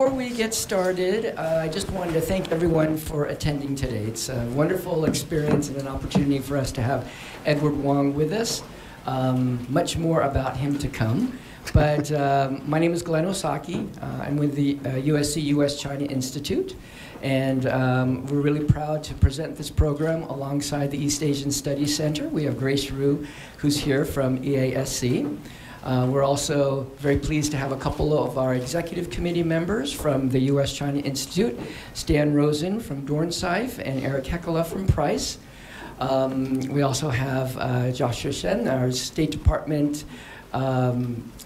Before we get started, I just wanted to thank everyone for attending today. It's a wonderful experience and an opportunity for us to have Edward Wong with us. Much more about him to come. But my name is Glenn Osaki. I'm with the USC U.S.-China Institute. And we're really proud to present this program alongside the East Asian Studies Center. We have Grace Rue, who's here from EASC. We're also very pleased to have a couple of our executive committee members from the U.S.-China Institute, Stan Rosen from Dornsife and Eric Hekela from Price. We also have Joshua Shen, our State Department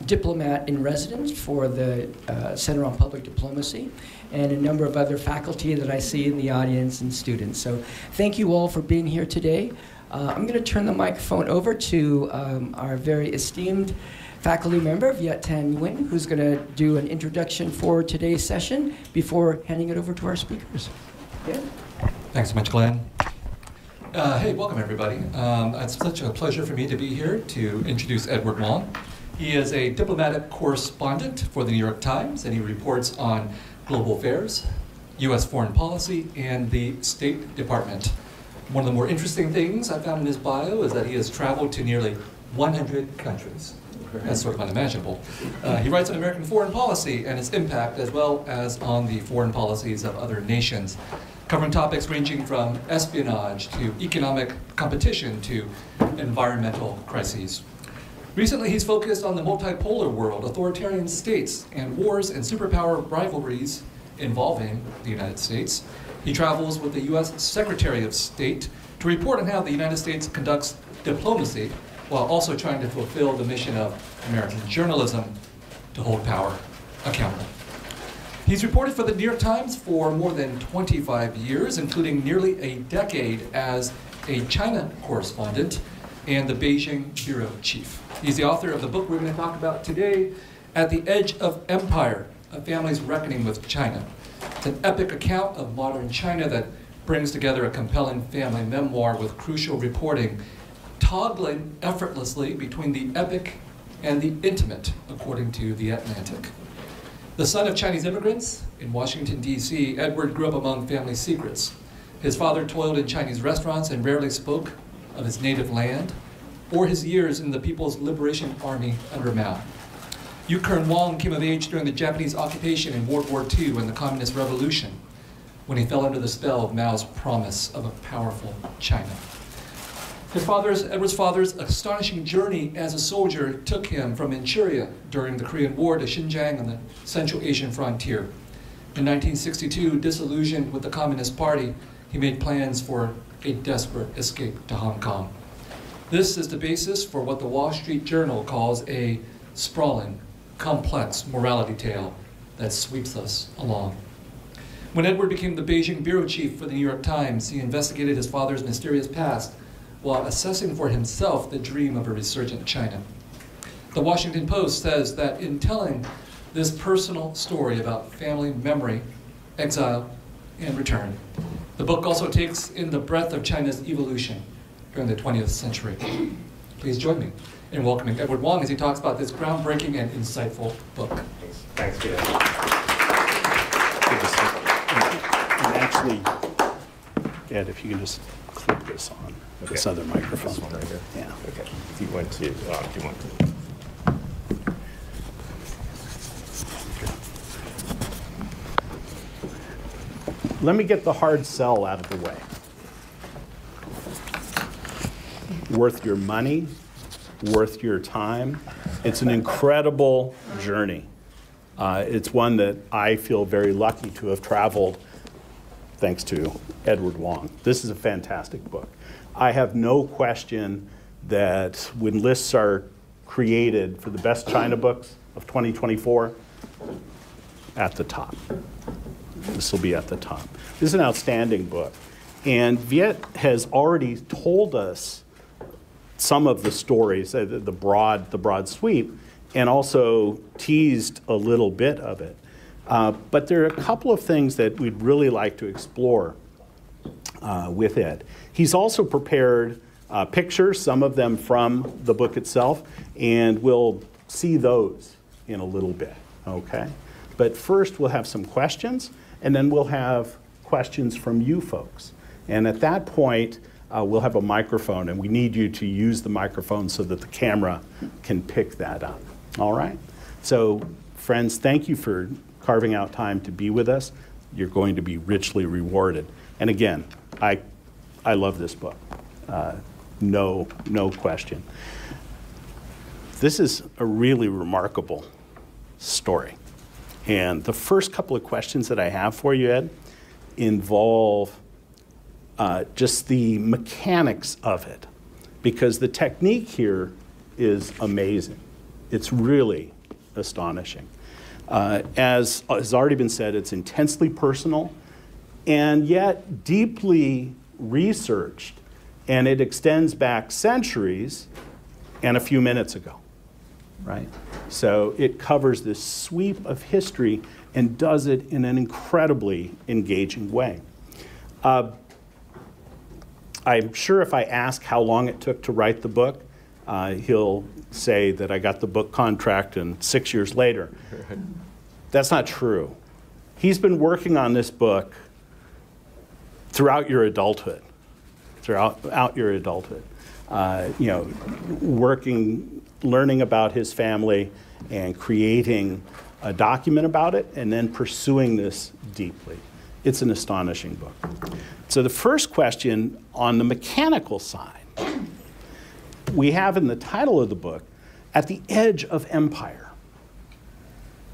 diplomat in residence for the Center on Public Diplomacy, and a number of other faculty that I see in the audience and students. So thank you all for being here today. I'm going to turn the microphone over to our very esteemed faculty member, Viet Thanh Nguyen, who's going to do an introduction for today's session before handing it over to our speakers. Yeah. Thanks so much, Glenn. Hey, welcome everybody. It's such a pleasure for me to be here to introduce Edward Wong. He is a diplomatic correspondent for the New York Times, and he reports on global affairs, U.S. foreign policy, and the State Department. One of the more interesting things I found in his bio is that he has traveled to nearly 100 countries. That's sort of unimaginable. He writes on American foreign policy and its impact, as well as on the foreign policies of other nations, covering topics ranging from espionage to economic competition to environmental crises. Recently, he's focused on the multipolar world, authoritarian states, and wars and superpower rivalries involving the United States. He travels with the U.S. Secretary of State to report on how the United States conducts diplomacy while also trying to fulfill the mission of American journalism to hold power accountable. He's reported for the New York Times for more than 25 years, including nearly a decade as a China correspondent and the Beijing bureau chief. He's the author of the book we're going to talk about today, At the Edge of Empire, A Family's Reckoning with China. It's an epic account of modern China that brings together a compelling family memoir with crucial reporting, toggling effortlessly between the epic and the intimate, according to The Atlantic. The son of Chinese immigrants in Washington, D.C., Edward grew up among family secrets. His father toiled in Chinese restaurants and rarely spoke of his native land or his years in the People's Liberation Army under Mao. Yu Kern-Wong came of age during the Japanese occupation in World War II and the Communist Revolution, when he fell under the spell of Mao's promise of a powerful China. Edward's father's astonishing journey as a soldier took him from Manchuria during the Korean War to Xinjiang on the Central Asian frontier. In 1962, disillusioned with the Communist Party, he made plans for a desperate escape to Hong Kong. This is the basis for what the Wall Street Journal calls a sprawling, complex morality tale that sweeps us along. When Edward became the Beijing bureau chief for the New York Times, he investigated his father's mysterious past while assessing for himself the dream of a resurgent China. The Washington Post says that in telling this personal story about family memory, exile, and return, the book also takes in the breadth of China's evolution during the 20th century. Please join me in welcoming Edward Wong as he talks about this groundbreaking and insightful book. Thanks, Peter. And actually, Ed, if you can just clip this on this other microphone. This one right here? Yeah. Okay. Do you want to? Let me get the hard sell out of the way. Worth your money, worth your time. It's an incredible journey. It's one that I feel very lucky to have traveled thanks to Edward Wong. This is a fantastic book. I have no question that when lists are created for the best China books of 2024, at the top. This will be at the top. This is an outstanding book. And Viet has already told us some of the stories, the broad sweep, and also teased a little bit of it. But there are a couple of things that we'd really like to explore with Ed. He's also prepared pictures, some of them from the book itself, and we'll see those in a little bit, okay? But first, we'll have some questions, and then we'll have questions from you folks. And at that point, we'll have a microphone, and we need you to use the microphone so that the camera can pick that up. All right? So, friends, thank you for carving out time to be with us. You're going to be richly rewarded. And again, I love this book. No question. This is a really remarkable story. And the first couple of questions that I have for you, Ed, involve just the mechanics of it, because the technique here is amazing. It's really astonishing. As has already been said, it's intensely personal and yet deeply researched, and it extends back centuries and a few minutes ago, right? So it covers this sweep of history and does it in an incredibly engaging way. I'm sure if I ask how long it took to write the book, he'll say that I got the book contract and 6 years later. That's not true. He's been working on this book throughout your adulthood, you know, working, learning about his family and creating a document about it and then pursuing this deeply. It's an astonishing book. So the first question on the mechanical side, we have in the title of the book, at the edge of empire.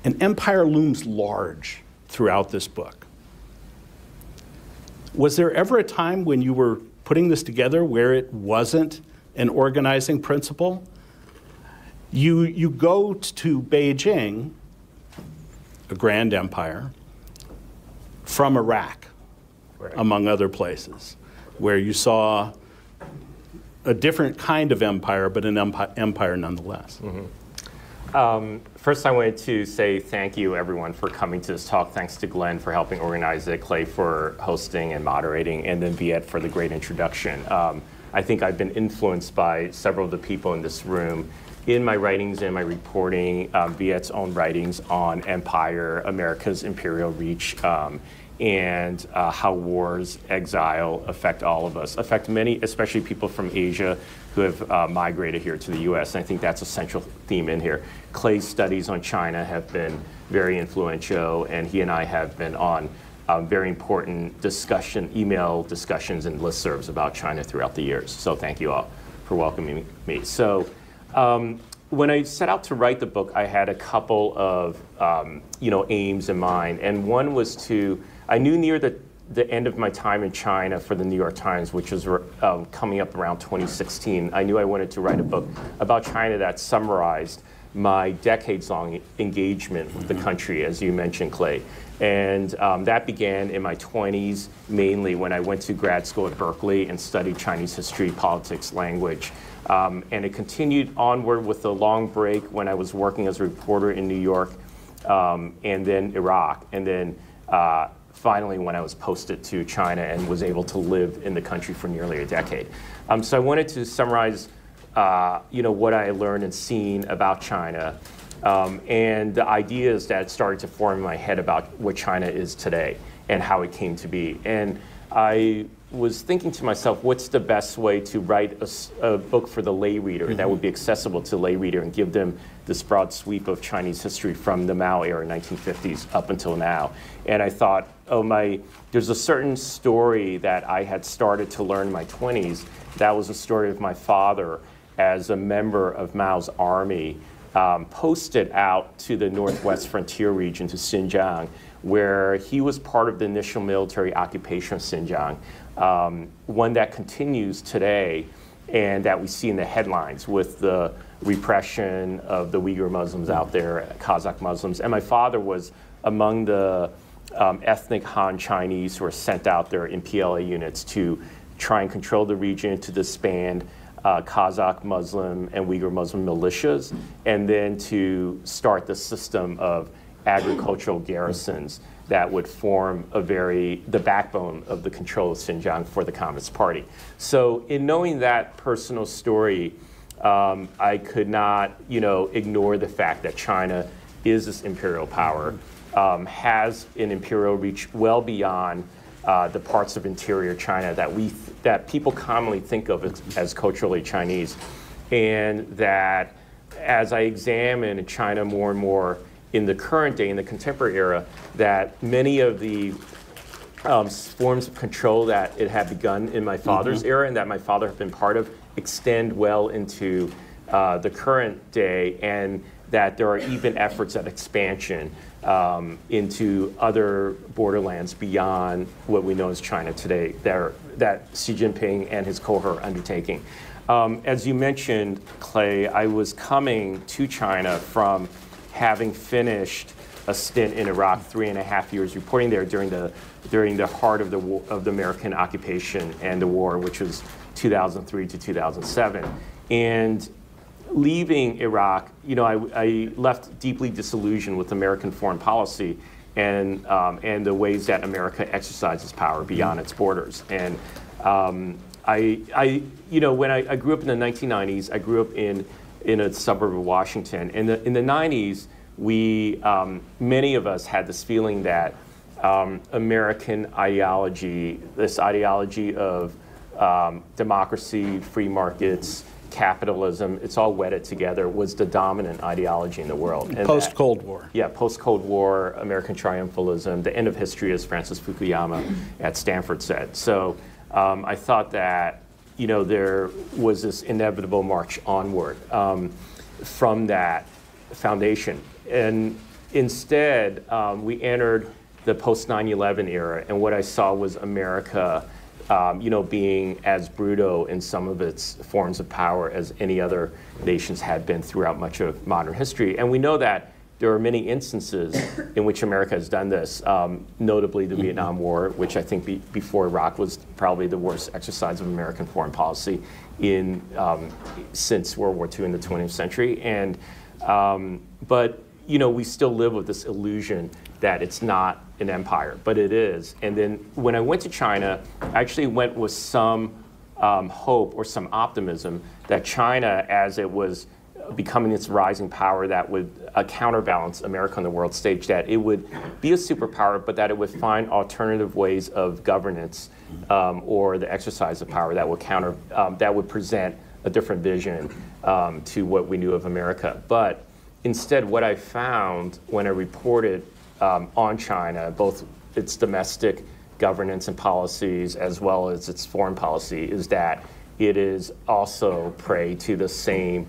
An empire looms large throughout this book. Was there ever a time when you were putting this together where it wasn't an organizing principle? You go to Beijing, a grand empire, from Iraq, right, among other places, where you saw a different kind of empire, but an empire nonetheless. Mm-hmm. First, I wanted to say thank you, everyone, for coming to this talk. Thanks to Glenn for helping organize it, Clay for hosting and moderating, and then Viet for the great introduction. I think I've been influenced by several of the people in this room in my writings and my reporting, Viet's own writings on empire, America's imperial reach, and how wars, exile affect all of us, affect many, especially people from Asia who have migrated here to the US. And I think that's a central theme in here. Clay's studies on China have been very influential, and he and I have been on very important email discussions and listservs about China throughout the years. So thank you all for welcoming me. So when I set out to write the book, I had a couple of aims in mind. And one was I knew near the end of my time in China for the New York Times, which was coming up around 2016, I knew I wanted to write a book about China that summarized my decades-long engagement with the country, as you mentioned, Clay. And that began in my 20s, mainly when I went to grad school at Berkeley and studied Chinese history, politics, language. And it continued onward with a long break when I was working as a reporter in New York, and then Iraq, and then finally when I was posted to China and was able to live in the country for nearly a decade. So I wanted to summarize what I learned and seen about China, and the ideas that started to form in my head about what China is today and how it came to be. And I was thinking to myself, what's the best way to write a book for the lay reader that would be accessible to the lay reader and give them this broad sweep of Chinese history from the Mao era, 1950s, up until now. And I thought, there's a certain story that I had started to learn in my 20s. That was a story of my father as a member of Mao's army, posted out to the northwest frontier region, to Xinjiang, where he was part of the initial military occupation of Xinjiang, one that continues today and that we see in the headlines with the repression of the Uyghur Muslims out there, Kazakh Muslims. And my father was among the ethnic Han Chinese who were sent out there in PLA units to try and control the region, to disband Kazakh Muslim and Uyghur Muslim militias, and then to start the system of agricultural garrisons that would form the backbone of the control of Xinjiang for the Communist Party. So in knowing that personal story, I could not, ignore the fact that China is this imperial power. has an imperial reach well beyond the parts of interior China that people commonly think of as culturally Chinese, and that as I examine China more and more in the current day, in the contemporary era, that many of the forms of control that it had begun in my father's era and that my father had been part of extend well into the current day, and that there are even efforts at expansion into other borderlands beyond what we know as China today that Xi Jinping and his cohort are undertaking. As you mentioned, Clay, I was coming to China from having finished a stint in Iraq, 3.5 years reporting there during the heart of the American occupation and the war, which was 2003 to 2007. And leaving Iraq, I left deeply disillusioned with American foreign policy and the ways that America exercises power beyond its borders. And when I grew up in the 1990s, I grew up in a suburb of Washington. In the 90s, many of us had this feeling that American ideology, this ideology of democracy, free markets, capitalism, it's all wedded together, was the dominant ideology in the world. Post-Cold War. Yeah, post-Cold War, American triumphalism, the end of history, as Francis Fukuyama at Stanford said. So I thought that there was this inevitable march onward from that foundation. And instead, we entered the post-9/11 era, and what I saw was America being as brutal in some of its forms of power as any other nations had been throughout much of modern history. And we know that there are many instances in which America has done this, notably the Vietnam War, which I think before Iraq was probably the worst exercise of American foreign policy since World War II in the 20th century. And but we still live with this illusion that it's not an empire, but it is. And then when I went to China, I actually went with some hope or some optimism that China, as it was becoming its rising power that would counterbalance America on the world stage, that it would be a superpower, but that it would find alternative ways of governance or the exercise of power that would present a different vision to what we knew of America. But instead, what I found when I reported on China, both its domestic governance and policies as well as its foreign policy, is that it is also prey to the same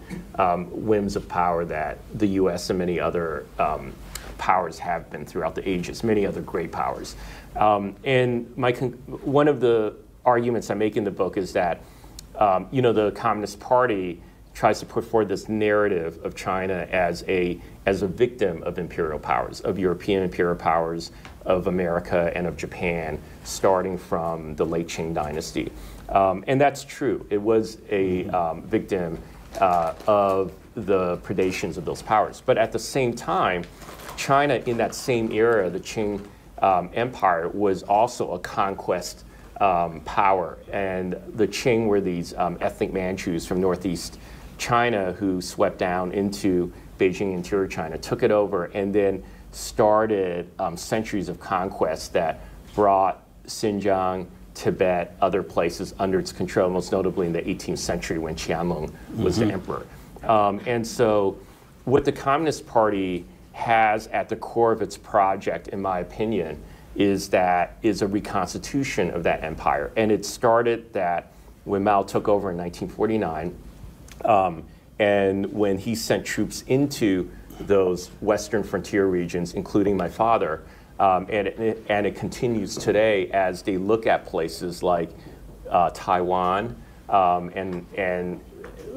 whims of power that the U.S. and many other powers have been throughout the ages, many other great powers. And one of the arguments I make in the book is that the Communist Party tries to put forward this narrative of China as a victim of imperial powers, of European imperial powers, of America and of Japan, starting from the late Qing dynasty. And that's true. It was a victim of the predations of those powers. But at the same time, China in that same era, the Qing Empire, was also a conquest power. And the Qing were these ethnic Manchus from northeast China who swept down into Beijing interior China, took it over, and then started centuries of conquest that brought Xinjiang, Tibet, other places under its control, most notably in the 18th century when Qianlong was the emperor. And so what the Communist Party has at the core of its project, in my opinion, is a reconstitution of that empire. And it started that when Mao took over in 1949, and when he sent troops into those western frontier regions, including my father, and it continues today as they look at places like Taiwan and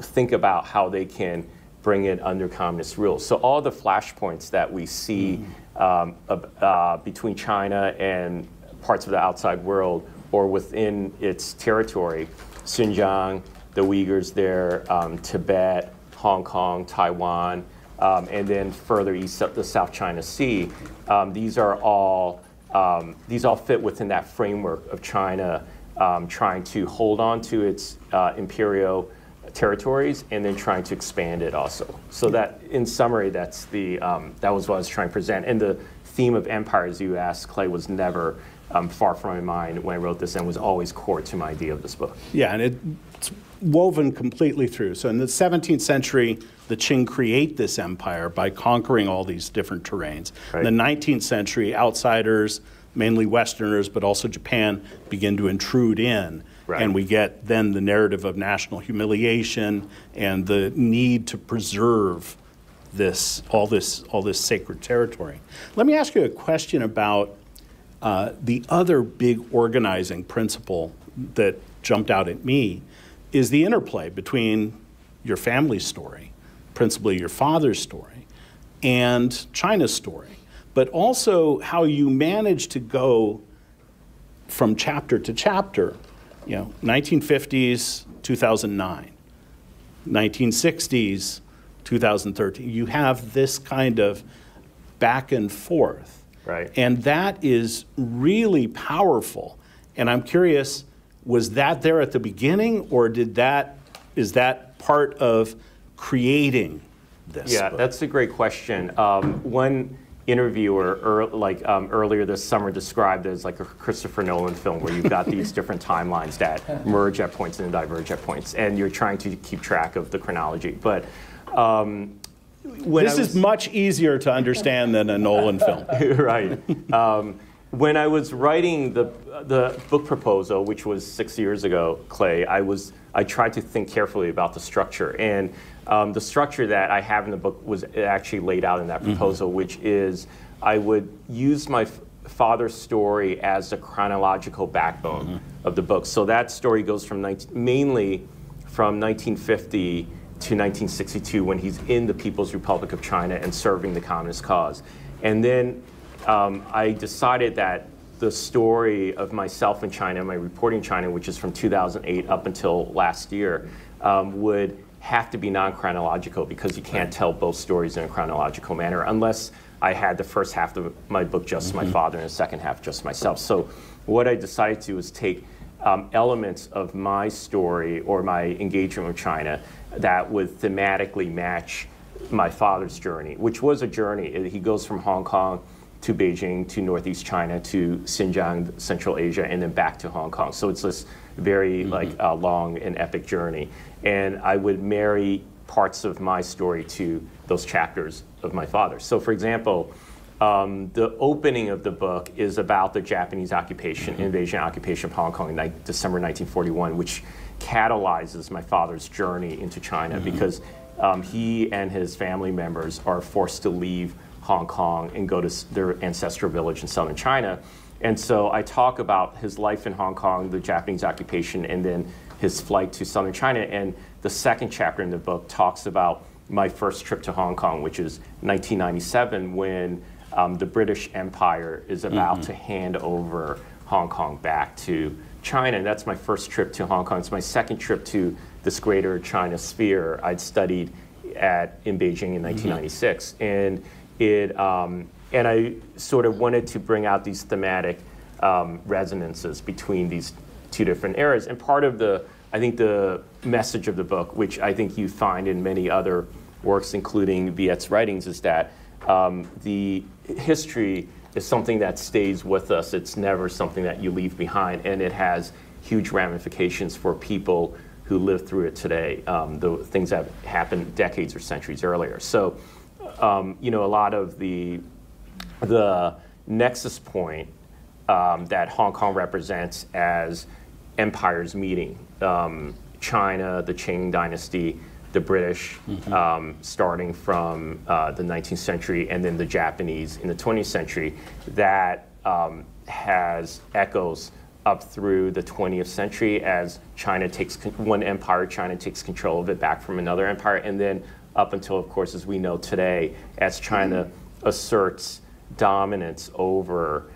think about how they can bring it under communist rule. So all the flashpoints that we see between China and parts of the outside world or within its territory, Xinjiang, the Uyghurs there, Tibet, Hong Kong, Taiwan, and then further east up the South China Sea. These all fit within that framework of China trying to hold on to its imperial territories and then trying to expand it also. So that, in summary, that was what I was trying to present. And the theme of empires you asked, Clay, was never far from my mind when I wrote this and was always core to my idea of this book. Yeah, and it's woven completely through. So in the 17th century, the Qing create this empire by conquering all these different terrains. Right. In the 19th century, outsiders, mainly Westerners, but also Japan, begin to intrude in. Right. And we get then the narrative of national humiliation and the need to preserve all this sacred territory. Let me ask you a question about the other big organizing principle that jumped out at me is the interplay between your family's story, principally your father's story, and China's story, but also how you managed to go from chapter to chapter, 1950s, 2009, 1960s, 2013. You have this kind of back and forth. Right. And that is really powerful. And I'm curious, was that there at the beginning, or is that part of creating this book? That's a great question. One interviewer earlier this summer described it as like a Christopher Nolan film where you've got these different timelines that merge at points and diverge at points, and you're trying to keep track of the chronology. But this is much easier to understand than a Nolan film. Right. When I was writing the book proposal, which was 6 years ago, Clay, I tried to think carefully about the structure. And the structure that I have in the book was actually laid out in that proposal, which is I would use my father's story as the chronological backbone of the book. So that story goes from mainly from 1950 to 1962 when he's in the People's Republic of China and serving the Communist cause. And then I decided that the story of myself in China, my reporting in China, which is from 2008 up until last year, would have to be non-chronological because you can't tell both stories in a chronological manner unless I had the first half of my book just my father and the second half just myself. So what I decided to was take elements of my story or my engagement with China that would thematically match my father's journey, which was a journey. He goes from Hong Kong to Beijing to Northeast China to Xinjiang, Central Asia, and then back to Hong Kong. So it's this very long and epic journey. And I would marry parts of my story to those chapters of my father. So for example, the opening of the book is about the Japanese occupation, invasion occupation of Hong Kong in December 1941, which catalyzes my father's journey into China because he and his family members are forced to leave Hong Kong and go to their ancestral village in southern China. And so I talk about his life in Hong Kong, the Japanese occupation, and then his flight to southern China. And the second chapter in the book talks about my first trip to Hong Kong, which is 1997, when the British Empire is about to hand over Hong Kong back to China. And that's my first trip to Hong Kong. It's my second trip to this greater China sphere. I'd studied in Beijing in 1996. And I sort of wanted to bring out these thematic resonances between these two different eras. And part of I think the message of the book, which I think you find in many other works, including Viet's writings, is that the history is something that stays with us. It's never something that you leave behind, and it has huge ramifications for people who live through it today, the things that happened decades or centuries earlier. So, a lot of the nexus point that Hong Kong represents as empires meeting, China, the Qing dynasty, the British, starting from the 19th century, and then the Japanese in the 20th century, that has echoes up through the 20th century as China takes one empire, China takes control of it back from another empire, and then up until, of course, as we know today, as China asserts dominance over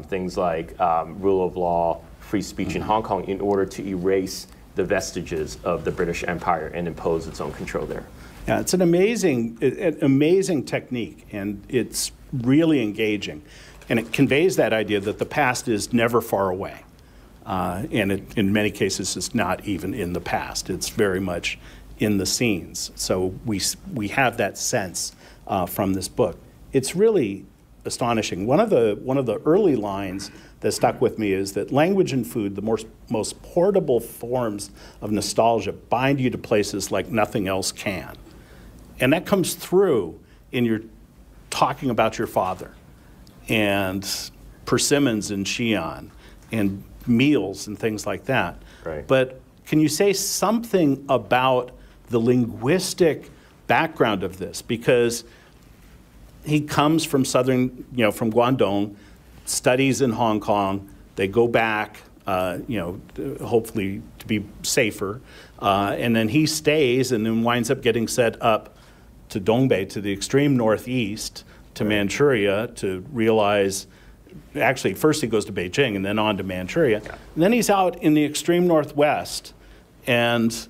things like rule of law, free speech in Hong Kong in order to erase the vestiges of the British Empire and impose its own control there. Yeah, it's an amazing technique, and it's really engaging. And it conveys that idea that the past is never far away. And in many cases, it's not even in the past. It's very much in the scenes. So we have that sense from this book. It's really astonishing. One of the early lines that stuck with me is that language and food, the most portable forms of nostalgia, bind you to places like nothing else can. And that comes through in your talking about your father and persimmons and Xi'an and meals and things like that. Right. But can you say something about the linguistic background of this? Because he comes from southern, from Guangdong, studies in Hong Kong. They go back, hopefully to be safer. And then he stays and then winds up getting set up to Dongbei, to the extreme northeast, to Manchuria, to realize, actually, first he goes to Beijing and then on to Manchuria. Yeah. And then he's out in the extreme northwest and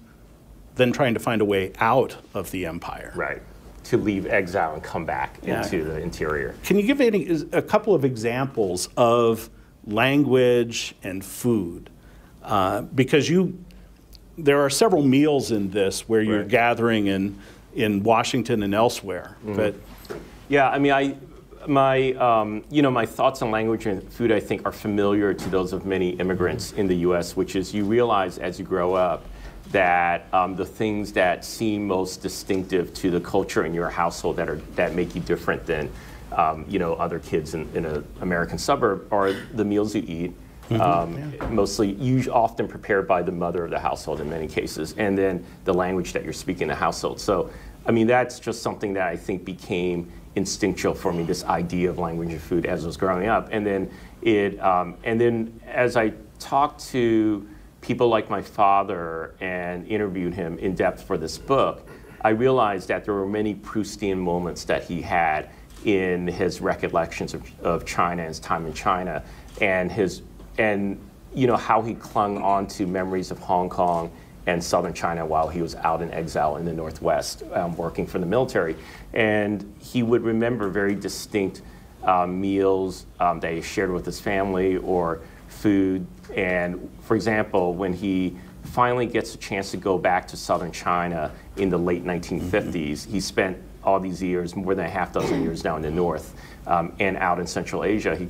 then trying to find a way out of the empire. Right. To leave exile and come back into the interior. Can you give a couple of examples of language and food? Because there are several meals in this where you're gathering in Washington and elsewhere. Mm-hmm. But yeah, I mean, my thoughts on language and food, I think, are familiar to those of many immigrants in the U.S., which is you realize as you grow up that the things that seem most distinctive to the culture in your household that make you different than other kids in an American suburb are the meals you eat, mostly often prepared by the mother of the household in many cases, and then the language that you're speaking in the household. So, I mean, that's just something that I think became instinctual for me, this idea of language and food as I was growing up. And then as I talked to people like my father and interviewed him in depth for this book, I realized that there were many Proustian moments that he had in his recollections of China, his time in China, and how he clung on to memories of Hong Kong and southern China while he was out in exile in the Northwest, working for the military. And he would remember very distinct meals that he shared with his family or food. And for example, when he finally gets a chance to go back to southern China in the late 1950s, he spent all these years, more than a half dozen years down in the north and out in Central Asia. He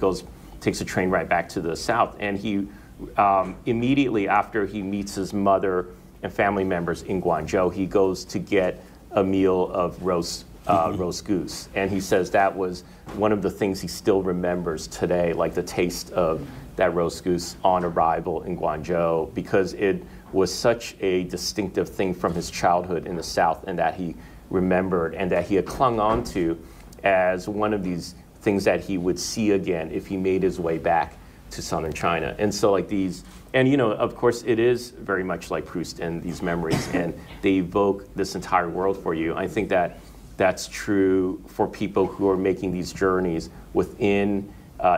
takes a train right back to the south, and he immediately after he meets his mother and family members in Guangzhou, he goes to get a meal of roast goose. And he says that was one of the things he still remembers today, like the taste of that roast goose on arrival in Guangzhou, because it was such a distinctive thing from his childhood in the South, and that he remembered and that he had clung on to as one of these things that he would see again if he made his way back to southern China. And so like these, and of course it is very much like Proust and these memories, and they evoke this entire world for you. I think that that's true for people who are making these journeys within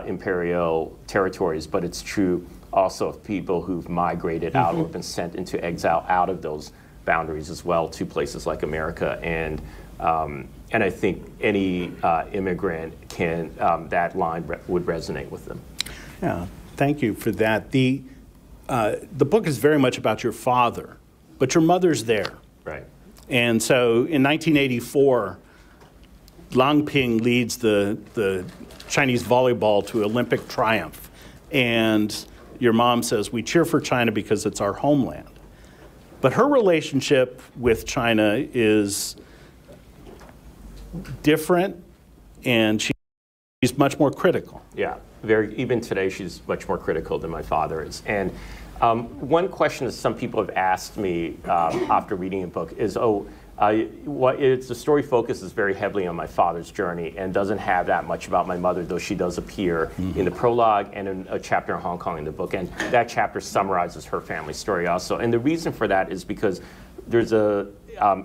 imperial territories, but it's true also of people who've migrated out or been sent into exile out of those boundaries as well to places like America. And I think any immigrant can, that line would resonate with them. Yeah, thank you for that. The book is very much about your father, but your mother's there. Right. And so in 1984, Lang Ping leads the Chinese volleyball to Olympic triumph. And your mom says, we cheer for China because it's our homeland. But her relationship with China is different, and she's much more critical. Yeah, even today she's much more critical than my father is. And one question that some people have asked me after reading the book is, the story focuses very heavily on my father's journey and doesn't have that much about my mother, though she does appear in the prologue and in a chapter in Hong Kong in the book. And that chapter summarizes her family story also. And the reason for that is because there's a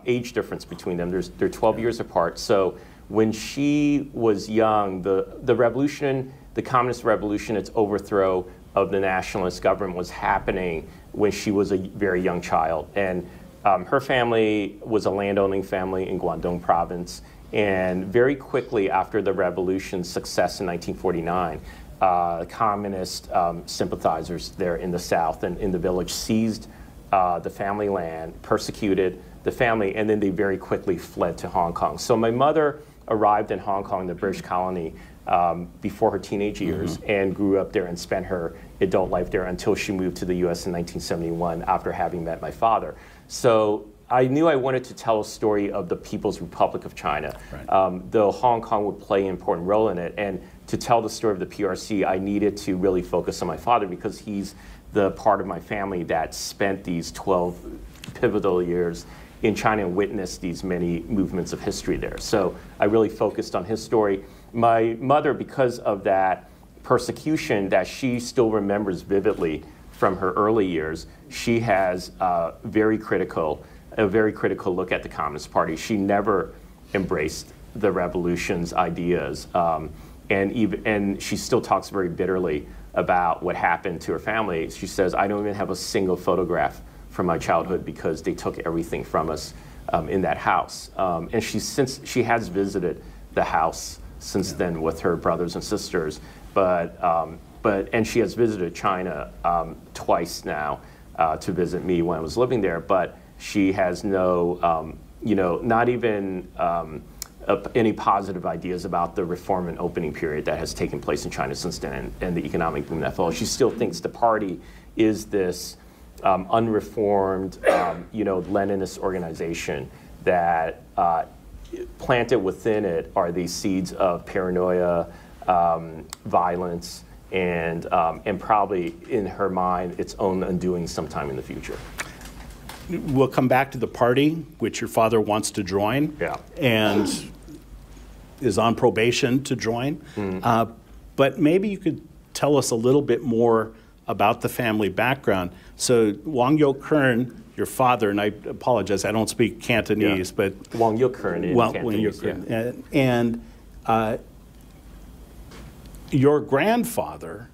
age difference between them. They're 12 years apart. So when she was young, the revolution, the communist revolution, its overthrow of the nationalist government was happening when she was a very young child. And her family was a landowning family in Guangdong province. And very quickly after the revolution's success in 1949, communist sympathizers there in the South and in the village seized the family land, persecuted the family, and then they very quickly fled to Hong Kong. So my mother arrived in Hong Kong, the British colony, before her teenage years and grew up there and spent her adult life there until she moved to the US in 1971 after having met my father. So I knew I wanted to tell a story of the People's Republic of China, though Hong Kong would play an important role in it. And to tell the story of the PRC, I needed to really focus on my father because he's the part of my family that spent these 12 pivotal years in China and witnessed these many movements of history there. So I really focused on his story. My mother, because of that persecution that she still remembers vividly from her early years, she has a very critical look at the Communist Party. She never embraced the revolution's ideas, and she still talks very bitterly about what happened to her family. She says, "I don't even have a single photograph from my childhood because they took everything from us in that house." And she has visited the house since then with her brothers and sisters, and she has visited China twice now to visit me when I was living there, but she has no, not even any positive ideas about the reform and opening period that has taken place in China since then and the economic boom that followed. She still thinks the party is this unreformed, Leninist organization that planted within it are these seeds of paranoia, violence, and probably in her mind its own undoing sometime in the future. We'll come back to the party, which your father wants to join, and is on probation to join. But maybe you could tell us a little bit more about the family background. So Wong Yo-kern, your father, and I apologize, I don't speak Cantonese, but Wong Yo-kern in Cantonese. And your grandfather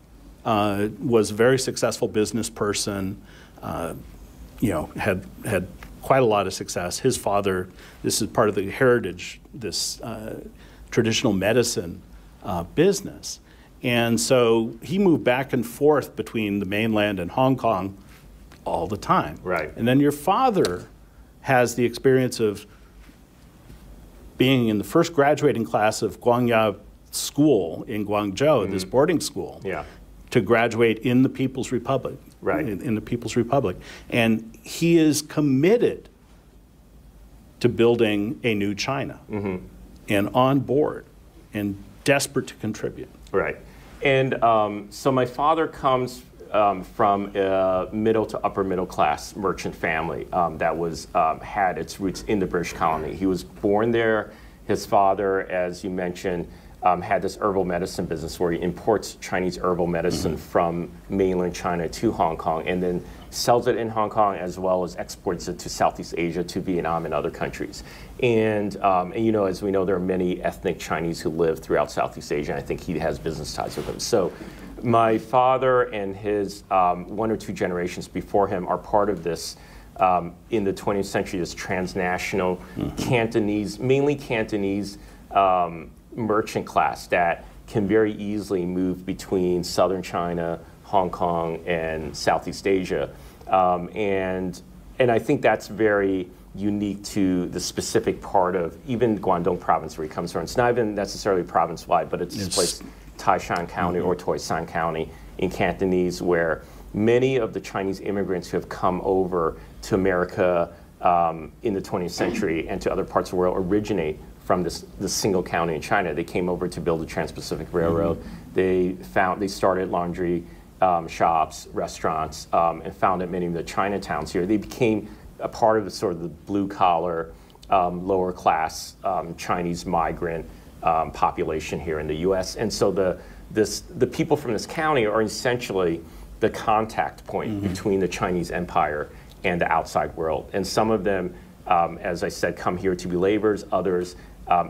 was a very successful business person. Had quite a lot of success. His father, this is part of the heritage, this traditional medicine business. And so he moved back and forth between the mainland and Hong Kong all the time. Right. And then your father has the experience of being in the first graduating class of Guangya School in Guangzhou, this boarding school, to graduate in the People's Republic. In the People's Republic. And he is committed to building a new China and on board and desperate to contribute. Right. And so my father comes from a middle to upper middle class merchant family that was had its roots in the British colony. He was born there. His father, as you mentioned, had this herbal medicine business where he imports Chinese herbal medicine from mainland China to Hong Kong and then sells it in Hong Kong as well as exports it to Southeast Asia, to Vietnam and other countries. And as we know, there are many ethnic Chinese who live throughout Southeast Asia, and I think he has business ties with them. So my father and his one or two generations before him are part of this, in the 20th century, this transnational Cantonese, mainly Cantonese, merchant class that can very easily move between southern China, Hong Kong, and Southeast Asia. And I think that's very unique to the specific part of even Guangdong province where he comes from. It's not even necessarily province-wide, but it's this place, Taishan County or Toisan County in Cantonese, where many of the Chinese immigrants who have come over to America in the 20th century and to other parts of the world originate from this single county in China. They came over to build the Trans-Pacific Railroad. They started laundry shops, restaurants, and founded many of the Chinatowns here. They became a part of the sort of the blue-collar, lower-class Chinese migrant population here in the U.S. And so the people from this county are essentially the contact point between the Chinese empire and the outside world. And some of them, as I said, come here to be laborers. Others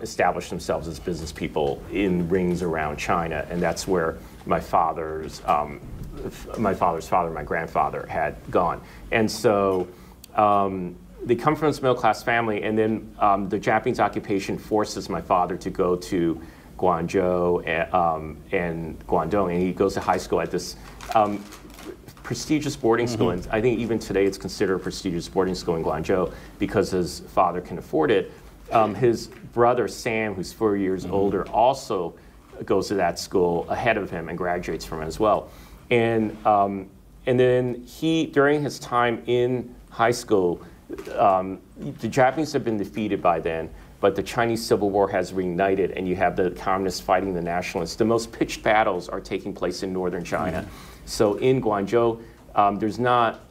establish themselves as business people in rings around China, and that's where my father's father, my grandfather, had gone. And so they come from this middle-class family, and then the Japanese occupation forces my father to go to Guangzhou and Guangdong, and he goes to high school at this prestigious boarding school, and I think even today it's considered a prestigious boarding school in Guangzhou because his father can afford it. His brother Sam, who's 4 years older, also goes to that school ahead of him and graduates from it as well. And then during his time in high school, the Japanese have been defeated by then, but the Chinese Civil War has reignited, and you have the communists fighting the nationalists. The most pitched battles are taking place in northern China. So in Guangzhou, there's not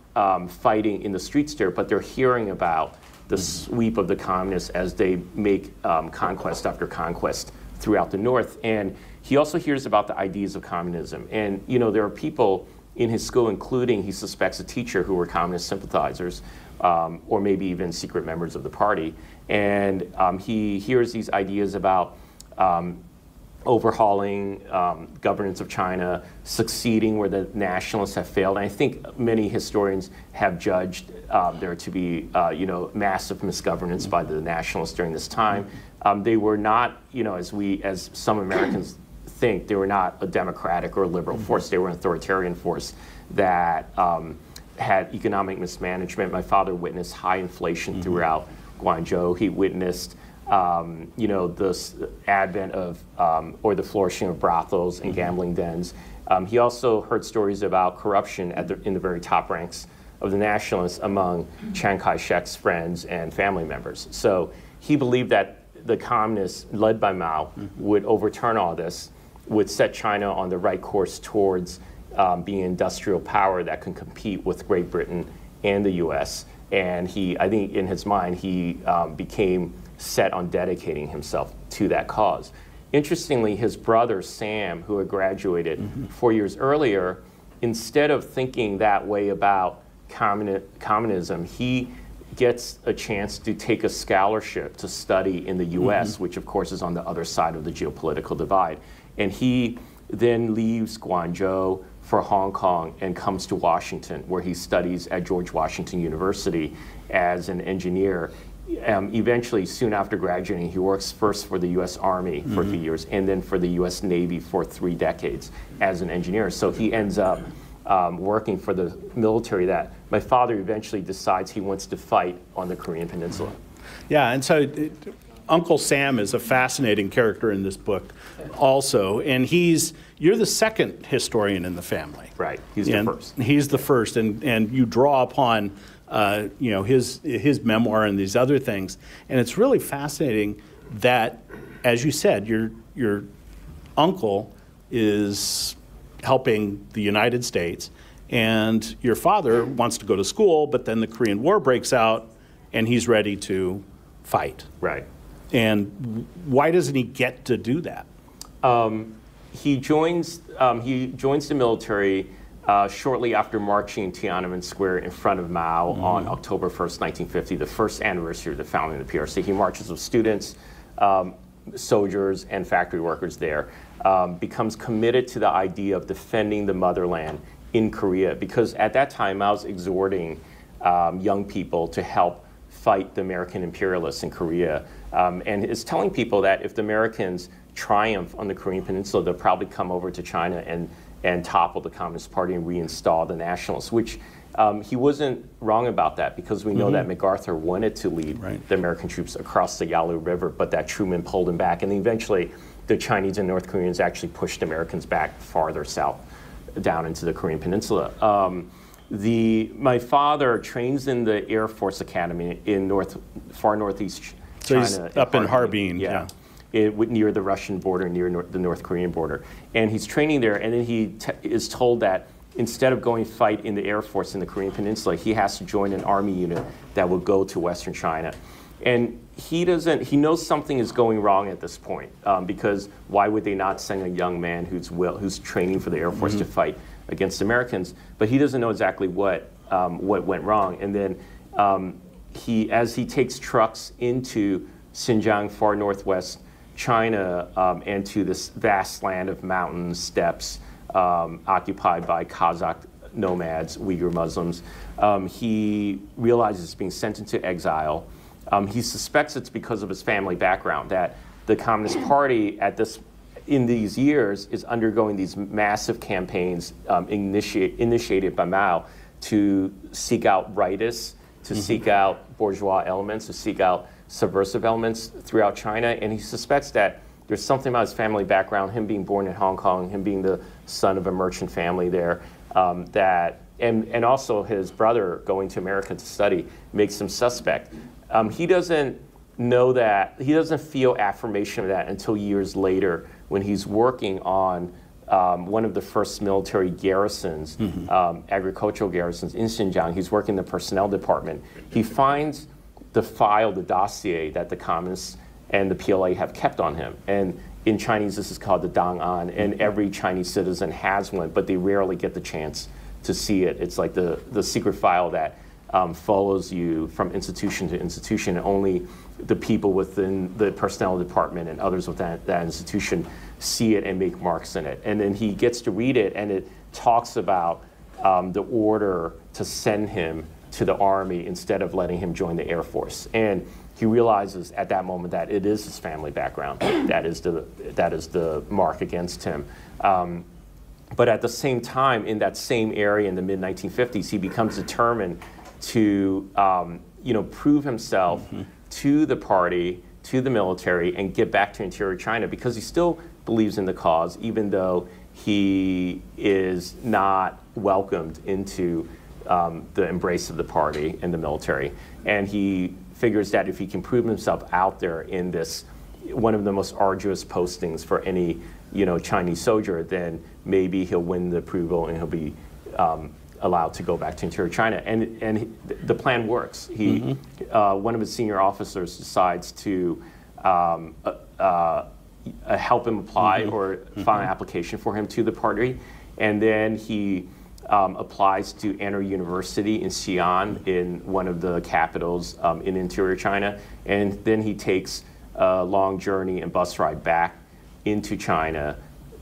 fighting in the streets there, but they're hearing about the sweep of the communists as they make conquest after conquest throughout the north. And he also hears about the ideas of communism. And there are people in his school, including, he suspects, a teacher who were communist sympathizers, or maybe even secret members of the party. And he hears these ideas about overhauling governance of China, succeeding where the nationalists have failed. And I think many historians have judged there to be massive misgovernance by the nationalists during this time. They were not, as some Americans think, they were not a democratic or liberal force. They were an authoritarian force that had economic mismanagement. My father witnessed high inflation throughout Guangzhou. He witnessed the advent of, or the flourishing of brothels and gambling dens. He also heard stories about corruption in the very top ranks of the nationalists among Chiang Kai-shek's friends and family members. So he believed that the communists, led by Mao, would overturn all this, would set China on the right course towards being an industrial power that can compete with Great Britain and the US. And I think in his mind, he became set on dedicating himself to that cause. Interestingly, his brother, Sam, who had graduated 4 years earlier, instead of thinking that way about communism, he gets a chance to take a scholarship to study in the US, which of course is on the other side of the geopolitical divide. And he then leaves Guangzhou for Hong Kong and comes to Washington, where he studies at George Washington University as an engineer. Eventually, soon after graduating, he works first for the US Army for a few years and then for the US Navy for 3 decades as an engineer. So he ends up working for the military that my father eventually decides he wants to fight on the Korean Peninsula. Yeah, and so Uncle Sam is a fascinating character in this book also, and you're the second historian in the family. Right, he's the first. He's the first, and you draw upon his memoir and these other things, and it's really fascinating that, as you said, your uncle is helping the United States, and your father wants to go to school, but then the Korean War breaks out, and he's ready to fight. Right. And why doesn't he get to do that? He joins the military shortly after marching in Tiananmen Square in front of Mao on October 1st, 1950, the first anniversary of the founding of the PRC. He marches with students, soldiers, and factory workers there, becomes committed to the idea of defending the motherland in Korea, because at that time Mao's exhorting young people to help fight the American imperialists in Korea, and is telling people that if the Americans triumph on the Korean Peninsula, they'll probably come over to China and topple the Communist Party and reinstall the nationalists, which he wasn't wrong about that, because we know that MacArthur wanted to lead the American troops across the Yalu River, but that Truman pulled him back, and eventually the Chinese and North Koreans actually pushed Americans back farther south down into the Korean Peninsula. My father trains in the Air Force Academy in far northeast China. So he's up in Harbin, yeah. Near the Russian border, near the North Korean border. And he's training there, and then he is told that instead of going fight in the Air Force in the Korean Peninsula, he has to join an army unit that will go to Western China. And he knows something is going wrong at this point, because why would they not send a young man who's training for the Air Force to fight against Americans? But he doesn't know exactly what went wrong. And then as he takes trucks into Xinjiang, far northwest China, and to this vast land of mountains, steppes, occupied by Kazakh nomads, Uyghur Muslims, he realizes he's being sent into exile. He suspects it's because of his family background, that the Communist Party in these years is undergoing these massive campaigns initiated by Mao to seek out rightists, to seek out bourgeois elements, to seek out subversive elements throughout China. And he suspects that there's something about his family background, him being born in Hong Kong, him being the son of a merchant family there, and also his brother going to America to study makes him suspect. He doesn't know that, he doesn't feel affirmation of that until years later when he's working on one of the first military garrisons, agricultural garrisons in Xinjiang. He's working in the personnel department. He finds the file, the dossier that the communists and the PLA have kept on him. And in Chinese, this is called the Dang'an, and every Chinese citizen has one, but they rarely get the chance to see it. It's like the secret file that follows you from institution to institution, and only the people within the personnel department and others within that institution see it and make marks in it. And then he gets to read it, and it talks about the order to send him to the army instead of letting him join the Air Force. And he realizes at that moment that it is his family background that is the mark against him. But at the same time, in that same area in the mid-1950s, he becomes determined to prove himself to the party, to the military, and get back to interior China, because he still believes in the cause, even though he is not welcomed into the embrace of the party and the military. And he figures that if he can prove himself out there in this, one of the most arduous postings for any Chinese soldier, then maybe he'll win the approval and he'll be allowed to go back to interior China. And the plan works. He, one of his senior officers decides to help him apply or file an application for him to the party. And then he applies to enter university in Xi'an, in one of the capitals in interior China. And then he takes a long journey and bus ride back into China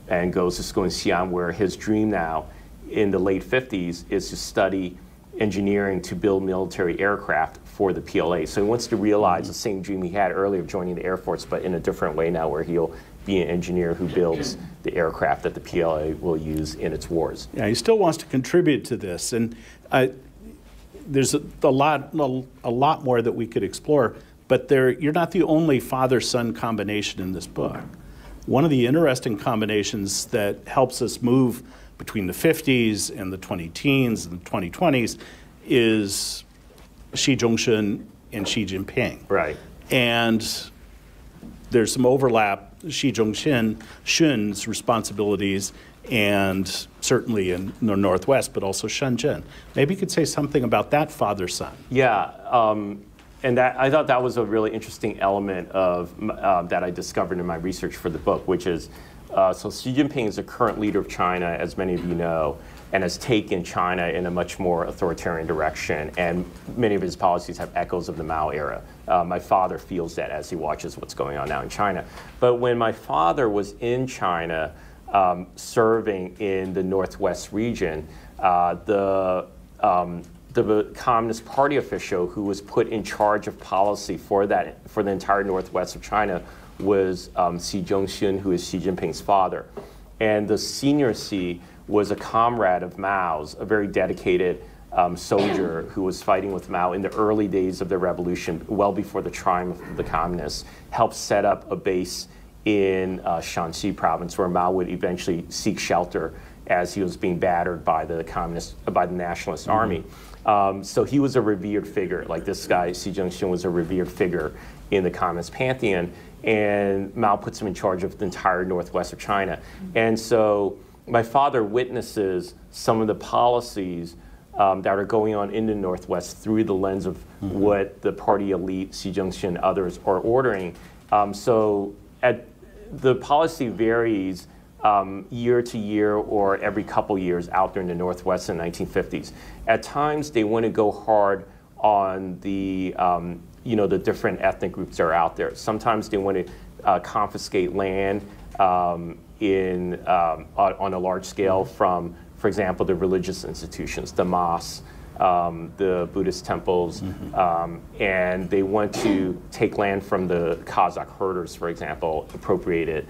and goes to school in Xi'an, where his dream now in the late 50s is to study engineering to build military aircraft for the PLA. So he wants to realize the same dream he had earlier of joining the Air Force, but in a different way now, where he'll be an engineer who builds the aircraft that the PLA will use in its wars. Yeah, he still wants to contribute to this, and there's a lot more that we could explore, but you're not the only father-son combination in this book. One of the interesting combinations that helps us move between the 50s and the 20-teens and the 2020s is Xi Zhongxun and Xi Jinping. Right. And there's some overlap. Xi Zhongxun's responsibilities, and certainly in the Northwest, but also Shenzhen. Maybe you could say something about that father-son. Yeah, and I thought that was a really interesting element of that I discovered in my research for the book, which is, so Xi Jinping is the current leader of China, as many of you know, and has taken China in a much more authoritarian direction, and many of his policies have echoes of the Mao era. My father feels that as he watches what's going on now in China. But when my father was in China, serving in the Northwest region, the Communist Party official who was put in charge of policy for the entire Northwest of China was Xi Zhongxun, who is Xi Jinping's father. And the senior Xi was a comrade of Mao's, a very dedicated soldier who was fighting with Mao in the early days of the revolution, well before the triumph of the communists, helped set up a base in Shanxi province, where Mao would eventually seek shelter as he was being battered by the nationalist army. So he was a revered figure. Like this guy, Xi Zhongxun, was a revered figure in the communist pantheon, and Mao puts him in charge of the entire northwest of China. And so my father witnesses some of the policies that are going on in the Northwest through the lens of what the party elite, Xi Zhongxun and others, are ordering. The policy varies year to year or every couple years out there in the Northwest in the 1950s. At times, they want to go hard on the different ethnic groups that are out there. Sometimes they want to confiscate land on a large scale from, for example, the religious institutions, the mosques, the Buddhist temples, and they want to take land from the Kazakh herders, for example, appropriate it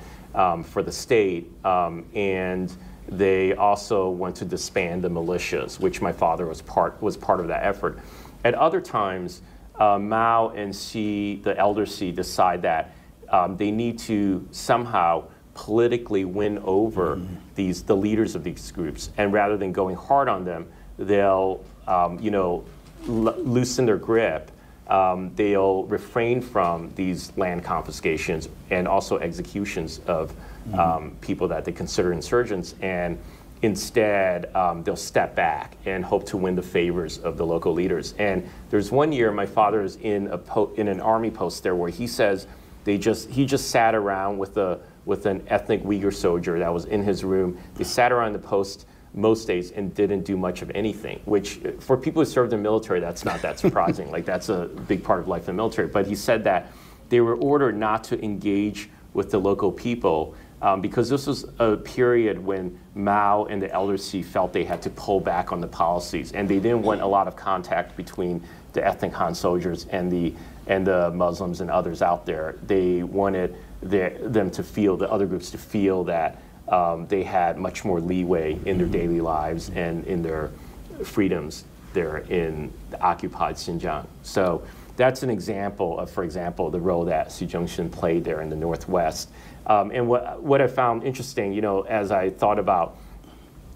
for the state, and they also want to disband the militias, which my father was part of that effort. At other times, Mao and Xi, the elder Xi, decide that they need to somehow politically win over the leaders of these groups, and rather than going hard on them, they'll loosen their grip. They'll refrain from these land confiscations and also executions of people that they consider insurgents, and instead they'll step back and hope to win the favors of the local leaders. And there's one year my father is in an army post there where he says he just sat around with an ethnic Uyghur soldier that was in his room. They sat around the post most days and didn't do much of anything, which for people who served in the military, that's not that surprising. Like, that's a big part of life in the military. But he said that they were ordered not to engage with the local people because this was a period when Mao and the LRC felt they had to pull back on the policies, and they didn't want a lot of contact between the ethnic Han soldiers and the Muslims and others out there. They wanted them to feel, the other groups to feel that they had much more leeway in their daily lives and in their freedoms there in the occupied Xinjiang. So that's an example of, for example, the role that Xu Zhengxin played there in the Northwest. And what I found interesting, as I thought about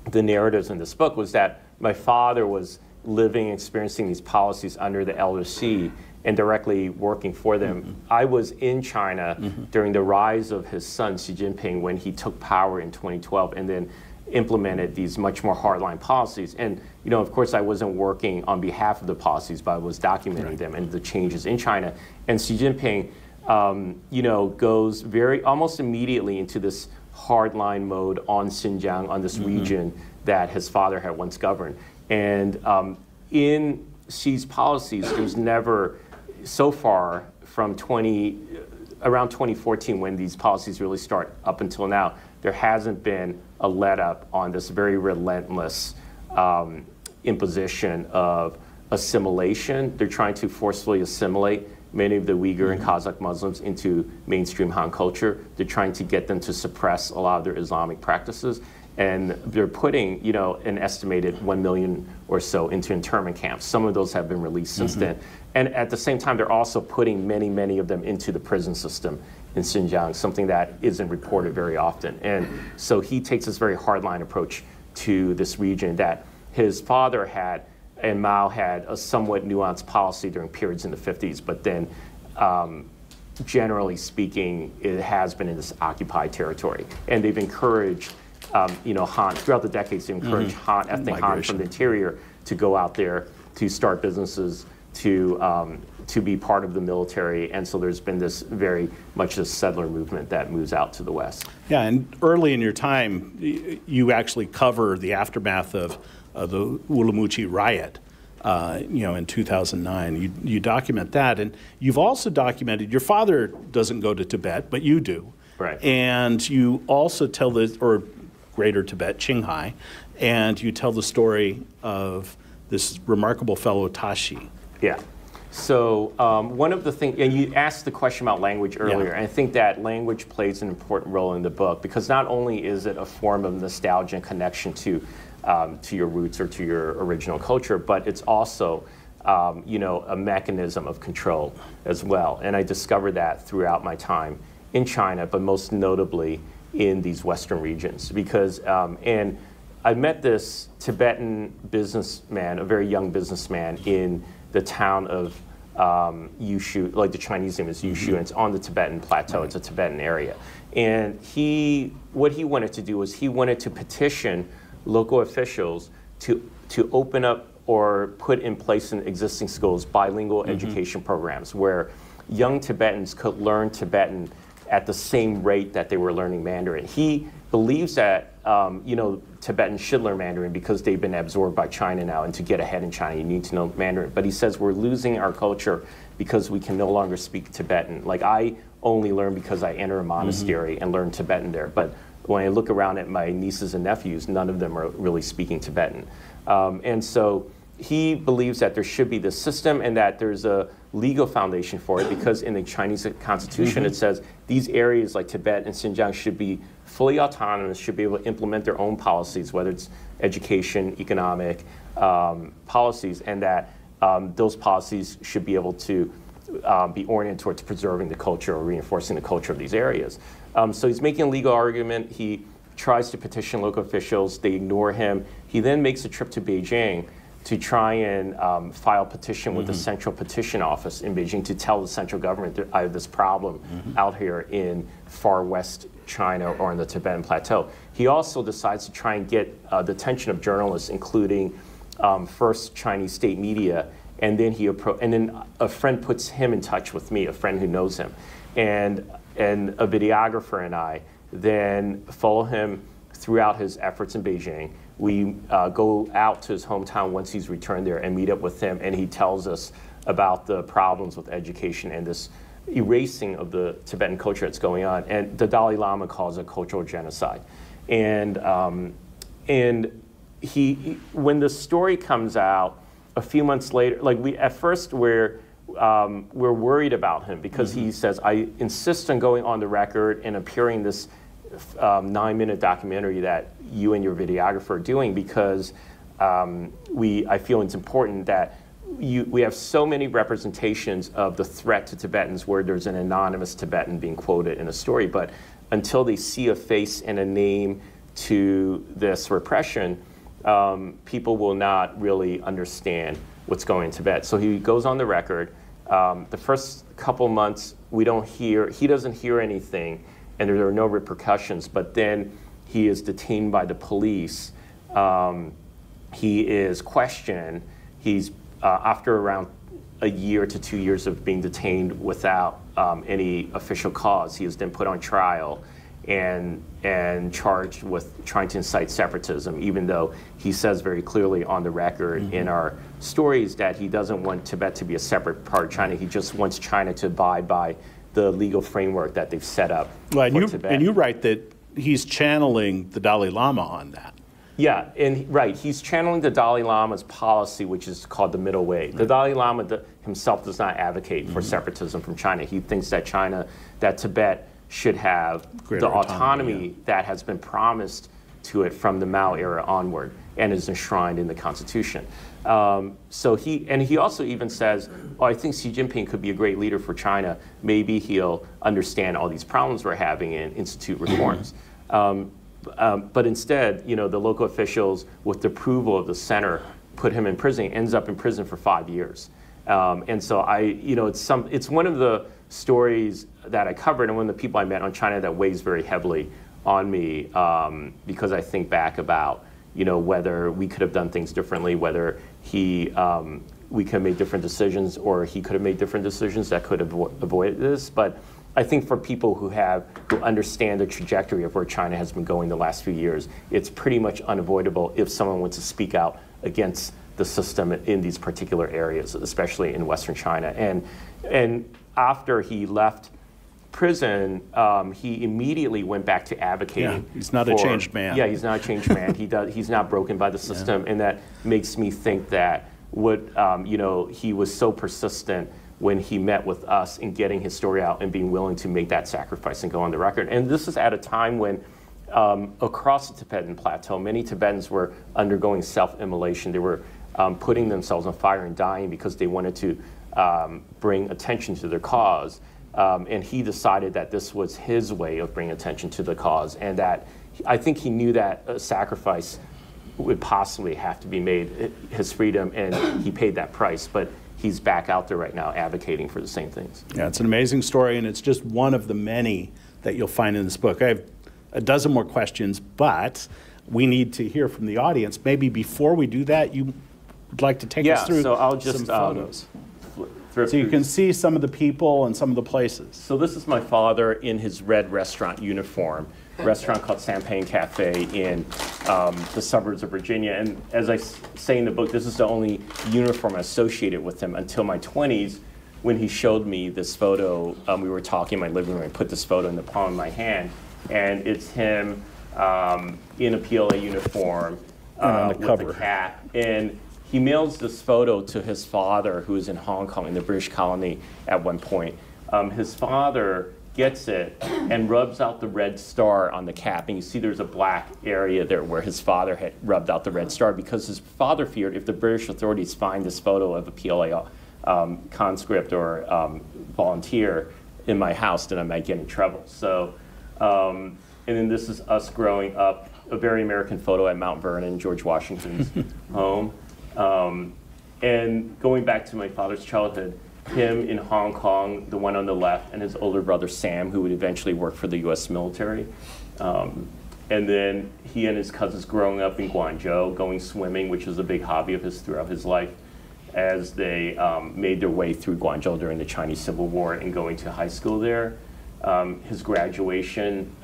the narratives in this book, was that my father was living, experiencing these policies under the LRC and directly working for them. I was in China during the rise of his son, Xi Jinping, when he took power in 2012 and then implemented these much more hardline policies. And, of course, I wasn't working on behalf of the policies, but I was documenting them and the changes in China. And Xi Jinping, goes almost immediately into this hardline mode on Xinjiang, on this region that his father had once governed. And in Xi's policies, there's never, so far from around 2014, when these policies really start up until now, there hasn't been a let up on this very relentless imposition of assimilation. They're trying to forcefully assimilate many of the Uyghur and Kazakh Muslims into mainstream Han culture. They're trying to get them to suppress a lot of their Islamic practices. And they're putting, an estimated 1 million or so into internment camps. Some of those have been released since then. And at the same time, they're also putting many, many of them into the prison system in Xinjiang, something that isn't reported very often. And so he takes this very hardline approach to this region that his father had, and Mao had a somewhat nuanced policy during periods in the 50s, but then generally speaking, it has been in this occupied territory. And they've encouraged Han, throughout the decades, to encourage ethnic Han from the interior to go out there, to start businesses, to be part of the military. And so there's been this very much this settler movement that moves out to the west. Yeah, and early in your time, you actually cover the aftermath of the Ulamuchi riot, in 2009. You document that, and you've also documented, your father doesn't go to Tibet, but you do. Right. And you also tell Greater Tibet, Qinghai, and you tell the story of this remarkable fellow Tashi. Yeah. So one of the things, and you asked the question about language earlier, and I think that language plays an important role in the book, because not only is it a form of nostalgia and connection to your roots or to your original culture, but it's also a mechanism of control as well. And I discovered that throughout my time in China, but most notably in these Western regions, because, and I met this Tibetan businessman, a very young businessman, in the town of Yushu, like the Chinese name is Yushu, and it's on the Tibetan plateau, it's a Tibetan area. And what he wanted to do was he wanted to petition local officials to open up or put in place in existing schools bilingual education programs where young Tibetans could learn Tibetan at the same rate that they were learning Mandarin. He believes that Tibetans should learn Mandarin because they've been absorbed by China now, and to get ahead in China, you need to know Mandarin. But he says we're losing our culture because we can no longer speak Tibetan. Like, I only learn because I enter a monastery and learn Tibetan there. But when I look around at my nieces and nephews, none of them are really speaking Tibetan. And so he believes that there should be this system and that there's a legal foundation for it, because in the Chinese constitution it says these areas like Tibet and Xinjiang should be fully autonomous, should be able to implement their own policies, whether it's education, economic policies, and that those policies should be able to be oriented towards preserving the culture or reinforcing the culture of these areas. So he's making a legal argument. He tries to petition local officials. They ignore him. He then makes a trip to Beijing to try and file a petition with the Central Petition Office in Beijing to tell the central government that I have this problem out here in far west China or in the Tibetan Plateau. He also decides to try and get the attention of journalists, including first Chinese state media, and then a friend puts him in touch with me, a friend who knows him, and a videographer and I then follow him throughout his efforts in Beijing. We go out to his hometown once he's returned there and meet up with him, and he tells us about the problems with education and this erasing of the Tibetan culture that's going on. And the Dalai Lama calls it cultural genocide. And when the story comes out a few months later, like at first we're worried about him because he says, I insist on going on the record and appearing in this 9-minute documentary that you and your videographer are doing because I feel it's important that we have so many representations of the threat to Tibetans where there's an anonymous Tibetan being quoted in a story, but until they see a face and a name to this repression, people will not really understand what's going in Tibet. So he goes on the record. The first couple months, he doesn't hear anything, and there are no repercussions, but then he is detained by the police. He is questioned. He's, after around a year to 2 years of being detained without any official cause, he is then put on trial and charged with trying to incite separatism, even though he says very clearly on the record in our stories that he doesn't want Tibet to be a separate part of China. He just wants China to abide by the legal framework that they've set up for Tibet. And you write that he's channeling the Dalai Lama on that. Yeah, right. He's channeling the Dalai Lama's policy, which is called the middle way. Right. The Dalai Lama himself does not advocate for separatism from China. He thinks that Tibet should have greater autonomy that has been promised to it from the Mao era onward and is enshrined in the Constitution. So he also even says, I think Xi Jinping could be a great leader for China. Maybe he'll understand all these problems we're having and institute reforms. But instead, the local officials, with the approval of the center, put him in prison. He ends up in prison for 5 years. And so it's one of the stories that I covered and one of the people I met on China that weighs very heavily on me because I think back about whether we could have done things differently, whether we could have made different decisions, or he could have made different decisions that could have avoided this. But I think for people who understand the trajectory of where China has been going the last few years, it's pretty much unavoidable if someone wants to speak out against the system in these particular areas, especially in Western China. And after he left prison, he immediately went back to advocating. Yeah, he's not a changed man. Yeah, he's not a changed man. He's not broken by the system, and that makes me think that he was so persistent when he met with us in getting his story out and being willing to make that sacrifice and go on the record. And this is at a time when across the Tibetan Plateau, many Tibetans were undergoing self-immolation. They were putting themselves on fire and dying because they wanted to bring attention to their cause. And he decided that this was his way of bringing attention to the cause, and that I think he knew that a sacrifice would possibly have to be made, his freedom, and he paid that price. But he's back out there right now advocating for the same things. Yeah, it's an amazing story, and it's just one of the many that you'll find in this book. I have a dozen more questions, but we need to hear from the audience. Maybe before we do that, you would like to take us through so I'll just, some photos. So you can see some of the people and some of the places. So this is my father in his red restaurant uniform, a restaurant called Champagne Cafe in the suburbs of Virginia. And as I say in the book, this is the only uniform associated with him until my 20s, when he showed me this photo. We were talking in my living room. I put this photo in the palm of my hand, and it's him in a PLA uniform with a cap. And he mails this photo to his father, who is in Hong Kong, in the British colony at one point. His father gets it and rubs out the red star on the cap. And you see there's a black area there where his father had rubbed out the red star, because his father feared if the British authorities find this photo of a PLA conscript or volunteer in my house, then I might get in trouble. So, and then this is us growing up, a very American photo at Mount Vernon, George Washington's home. And going back to my father's childhood, him in Hong Kong, the one on the left, and his older brother Sam, who would eventually work for the US military. And then he and his cousins growing up in Guangzhou, going swimming, which was a big hobby of his throughout his life, as they made their way through Guangzhou during the Chinese Civil War and going to high school there. His graduation,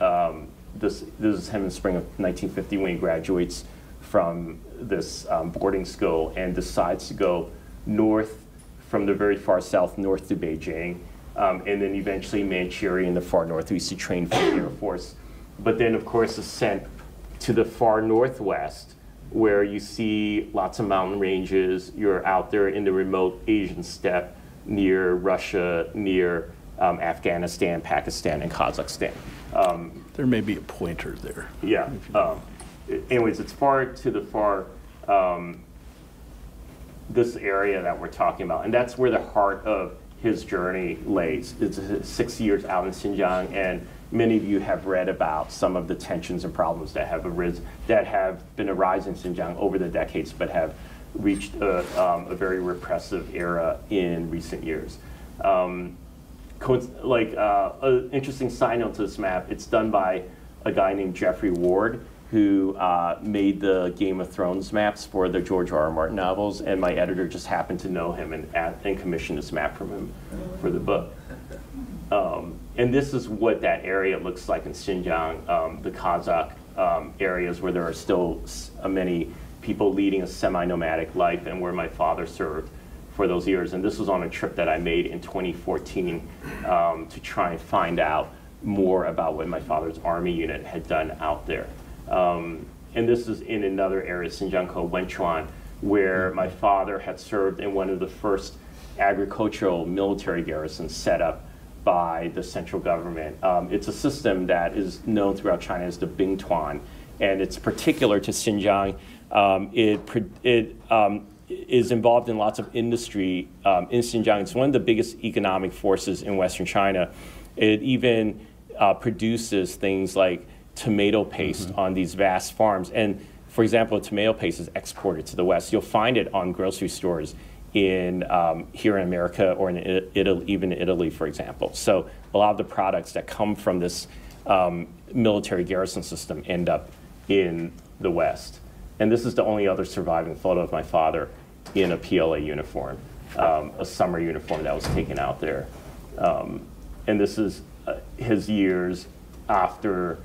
this is him in spring of 1950 when he graduates from this boarding school and decides to go north from the very far south north to Beijing, and then eventually Manchuria in the far northeast to train for the Air Force. But then, of course, is sent to the far northwest, where you see lots of mountain ranges. You're out there in the remote Asian steppe near Russia, near Afghanistan, Pakistan, and Kazakhstan. There may be a pointer there. Yeah. Anyways, it's far to the far, this area that we're talking about. And that's where the heart of his journey lays. It's 6 years out in Xinjiang, and many of you have read about some of the tensions and problems that have been arising in Xinjiang over the decades, but have reached a very repressive era in recent years. An interesting side note to this map, it's done by a guy named Jeffrey Ward, who made the Game of Thrones maps for the George R.R. Martin novels, and my editor just happened to know him and commissioned this map from him for the book. And this is what that area looks like in Xinjiang, the Kazakh areas where there are still many people leading a semi-nomadic life, and where my father served for those years. And this was on a trip that I made in 2014 to try and find out more about what my father's army unit had done out there. And this is in another area, Xinjiang called Wenchuan, where my father had served in one of the first agricultural military garrisons set up by the central government. It's a system that is known throughout China as the Bingtuan, and it's particular to Xinjiang. It is involved in lots of industry in Xinjiang. It's one of the biggest economic forces in Western China. It even produces things like tomato paste on these vast farms. And for example, tomato paste is exported to the West. You'll find it on grocery stores in here in America or in Italy, even in Italy, for example. So a lot of the products that come from this military garrison system end up in the West. And this is the only other surviving photo of my father in a PLA uniform, a summer uniform that was taken out there. And this is his years after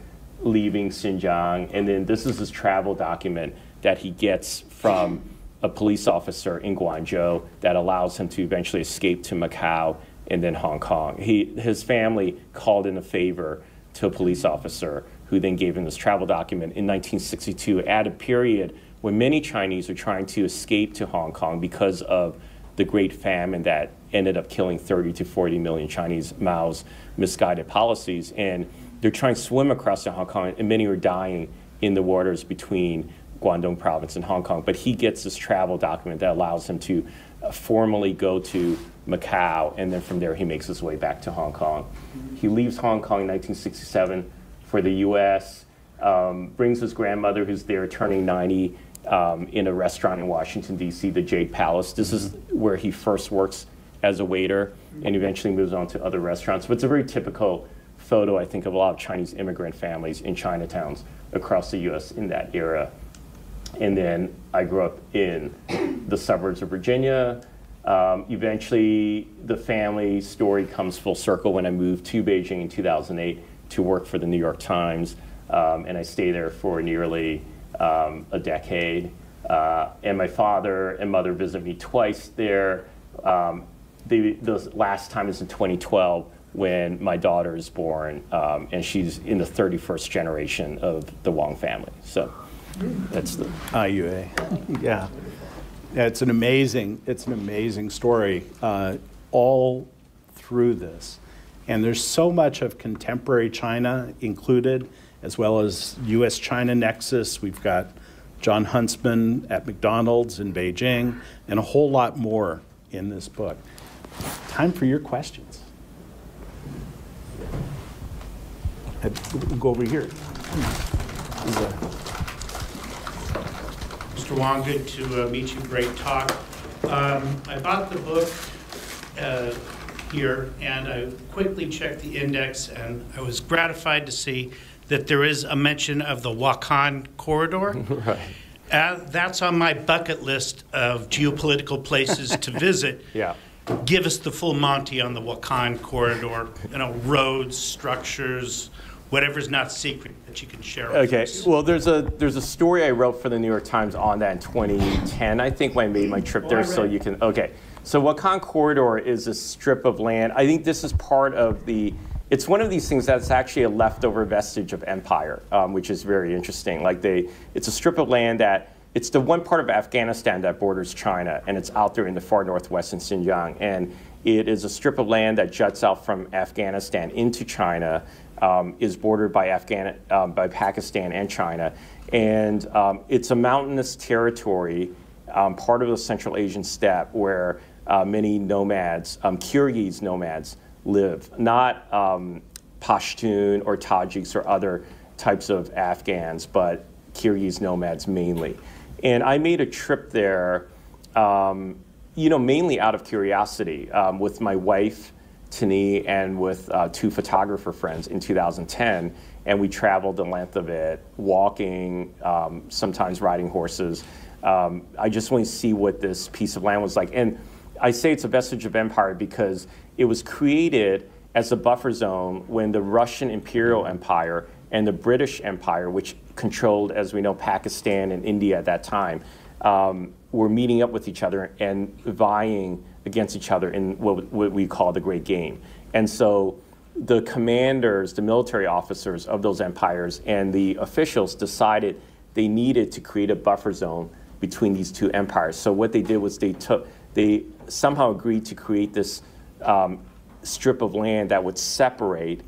leaving Xinjiang, and then this is his travel document that he gets from a police officer in Guangzhou that allows him to eventually escape to Macau and then Hong Kong. His family called in a favor to a police officer who then gave him this travel document in 1962 at a period when many Chinese were trying to escape to Hong Kong because of the Great Famine that ended up killing 30 to 40 million Chinese, Mao's misguided policies. And they're trying to swim across to Hong Kong, and many are dying in the waters between Guangdong province and Hong Kong. But he gets this travel document that allows him to formally go to Macau, and then from there he makes his way back to Hong Kong. He leaves Hong Kong in 1967 for the US, brings his grandmother, who's there turning 90, in a restaurant in Washington, D.C., the Jade Palace. This is where he first works as a waiter and eventually moves on to other restaurants. But it's a very typical photo, I think, of a lot of Chinese immigrant families in Chinatowns across the U.S. in that era. And then I grew up in the suburbs of Virginia. Eventually, the family story comes full circle when I moved to Beijing in 2008 to work for the New York Times. And I stayed there for nearly a decade. And my father and mother visited me twice there. The last time is in 2012 when my daughter is born, and she's in the 31st generation of the Wong family. So that's the IUA. Yeah. It's an amazing story all through this. And there's so much of contemporary China included, as well as US-China nexus. We've got John Huntsman at McDonald's in Beijing, and a whole lot more in this book. Time for your questions. We'll go over here. Mr. Wong, good to meet you. Great talk. I bought the book here, and I quickly checked the index, and I was gratified to see that there is a mention of the Wakhan corridor. Right. That's on my bucket list of geopolitical places to visit. Yeah. Give us the full Monty on the Wakhan corridor. You know, roads, structures, whatever's not secret that you can share with us. Well, there's a story I wrote for the New York Times on that in 2010, I think, when I made my trip there. So you can, So Wakhan corridor is a strip of land. I think this is part of it's one of these things that's actually a leftover vestige of empire, which is very interesting. It's a strip of land it's the one part of Afghanistan that borders China, and it's out there in the far northwest in Xinjiang. And it is a strip of land that juts out from Afghanistan into China, is bordered by Pakistan and China. And it's a mountainous territory, part of the Central Asian steppe, where many nomads, Kyrgyz nomads, live, not Pashtun or Tajiks or other types of Afghans, but Kyrgyz nomads mainly. And I made a trip there, mainly out of curiosity, with my wife, Tani, and with 2 photographer friends in 2010. And we traveled the length of it, walking, sometimes riding horses. I just wanted to see what this piece of land was like. And I say it's a vestige of empire because it was created as a buffer zone when the Russian Imperial Empire and the British Empire, which controlled, as we know, Pakistan and India at that time, were meeting up with each other and vying against each other in what we call the Great Game. And so the commanders, the military officers of those empires and the officials decided they needed to create a buffer zone between these 2 empires. So what they did was they somehow agreed to create this strip of land that would separate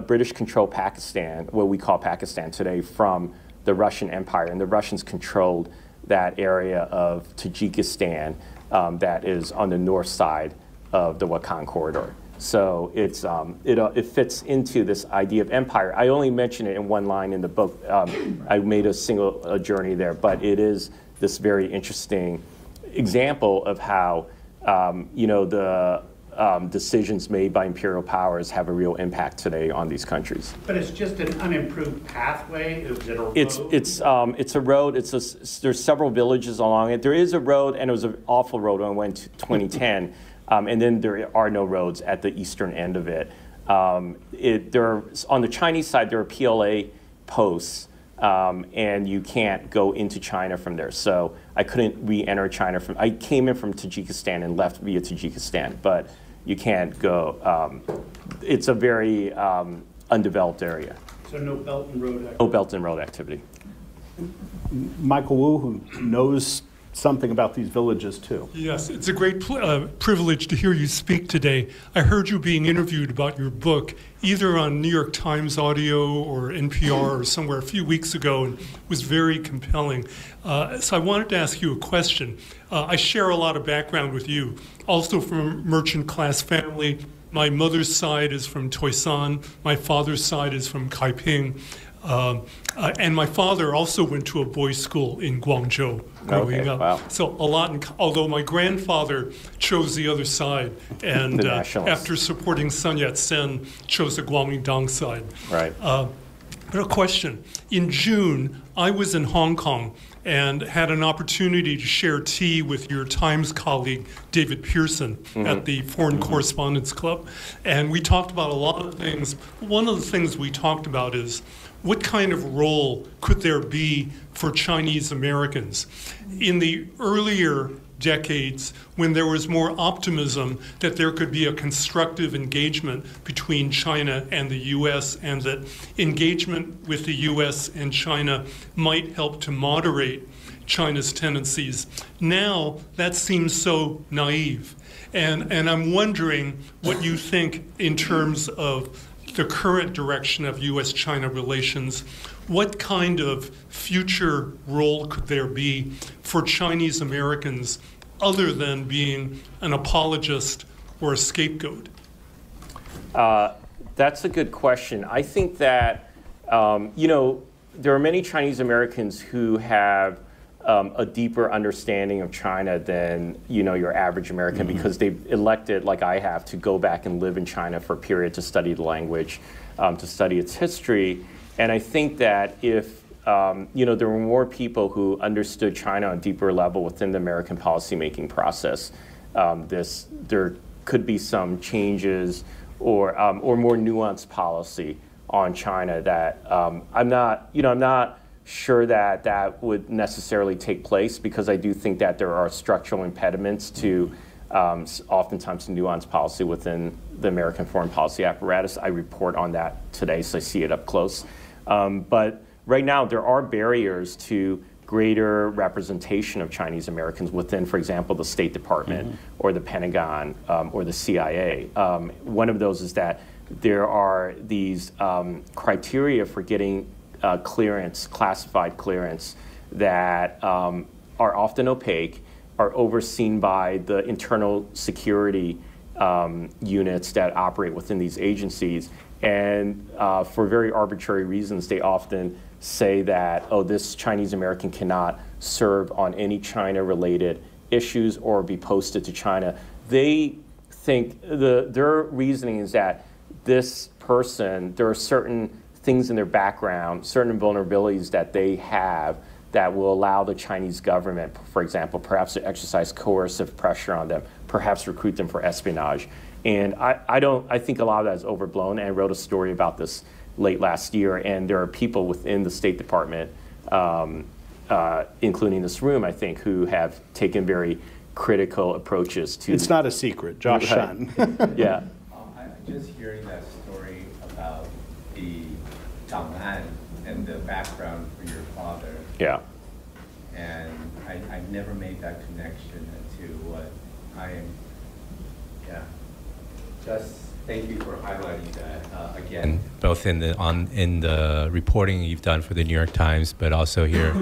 British-controlled Pakistan, what we call Pakistan today, from the Russian Empire. And the Russians controlled that area of Tajikistan that is on the north side of the Wakhan corridor. So it fits into this idea of empire. I only mention it in one line in the book. I made a single journey there, but it is this very interesting example of how the decisions made by imperial powers have a real impact today on these countries. But it's just an unimproved pathway? Is it a road? It's a road. There's several villages along it. There is a road, and it was an awful road when I went to 2010. And then there are no roads at the eastern end of it. On the Chinese side, there are PLA posts, and you can't go into China from there. So I couldn't re-enter China I came in from Tajikistan and left via Tajikistan, but you can't go. It's a very undeveloped area. So no Belt and Road activity? No Belt and Road activity. Michael Wu, who knows something about these villages too. Yes, it's a great privilege to hear you speak today. I heard you being interviewed about your book, either on New York Times Audio or NPR or somewhere a few weeks ago, and it was very compelling. So I wanted to ask you a question. I share a lot of background with you, also from a merchant class family. My mother's side is from Toisan. My father's side is from Kaiping. And my father also went to a boys' school in Guangzhou growing up. Wow. So a lot, although my grandfather chose the other side, and after supporting Sun Yat-sen, chose the Kuomintang side. Right. But a question. In June, I was in Hong Kong and had an opportunity to share tea with your Times colleague, David Pearson, at the Foreign Correspondents Club. And we talked about a lot of things. One of the things we talked about is, what kind of role could there be for Chinese Americans? In the earlier decades, when there was more optimism that there could be a constructive engagement between China and the U.S., and that engagement with the U.S. and China might help to moderate China's tendencies. Now, that seems so naive. And I'm wondering what you think in terms of the current direction of U.S.-China relations. What kind of future role could there be for Chinese Americans other than being an apologist or a scapegoat? That's a good question. I think that, there are many Chinese Americans who have a deeper understanding of China than, your average American, because they've elected, like I have, to go back and live in China for a period to study the language, to study its history. And I think that if there were more people who understood China on a deeper level within the American policymaking process, there could be some changes or more nuanced policy on China that I'm not sure that would necessarily take place, because I do think that there are structural impediments to oftentimes nuanced policy within the American foreign policy apparatus. I report on that today, so I see it up close. But right now, there are barriers to greater representation of Chinese Americans within, for example, the State Department or the Pentagon or the CIA. One of those is that there are these criteria for getting clearance, classified clearance, that are often opaque, are overseen by the internal security units that operate within these agencies. And for very arbitrary reasons, they often say that, oh, this Chinese American cannot serve on any China-related issues or be posted to China. They think, their reasoning is that this person, there are certain things in their background, certain vulnerabilities that they have that will allow the Chinese government, for example, perhaps to exercise coercive pressure on them, perhaps recruit them for espionage. And I think a lot of that is overblown, and I wrote a story about this late last year, and there are people within the State Department, including this room, I think, who have taken very critical approaches to... It's not a secret, Josh Shun. Yeah. I'm just hearing that story about the Chang'an and the background for your father. Yeah. And I never made that connection to what I am. Yeah. Just thank you for highlighting that again. Both in the reporting you've done for the New York Times, but also here.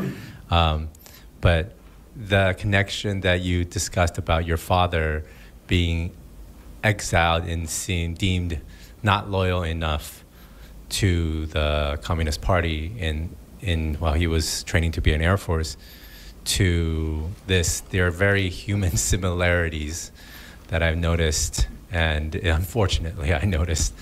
But the connection that you discussed about your father being exiled and deemed not loyal enough to the Communist Party while he was training to be in Air Force, to this, there are very human similarities that I've noticed, and unfortunately I noticed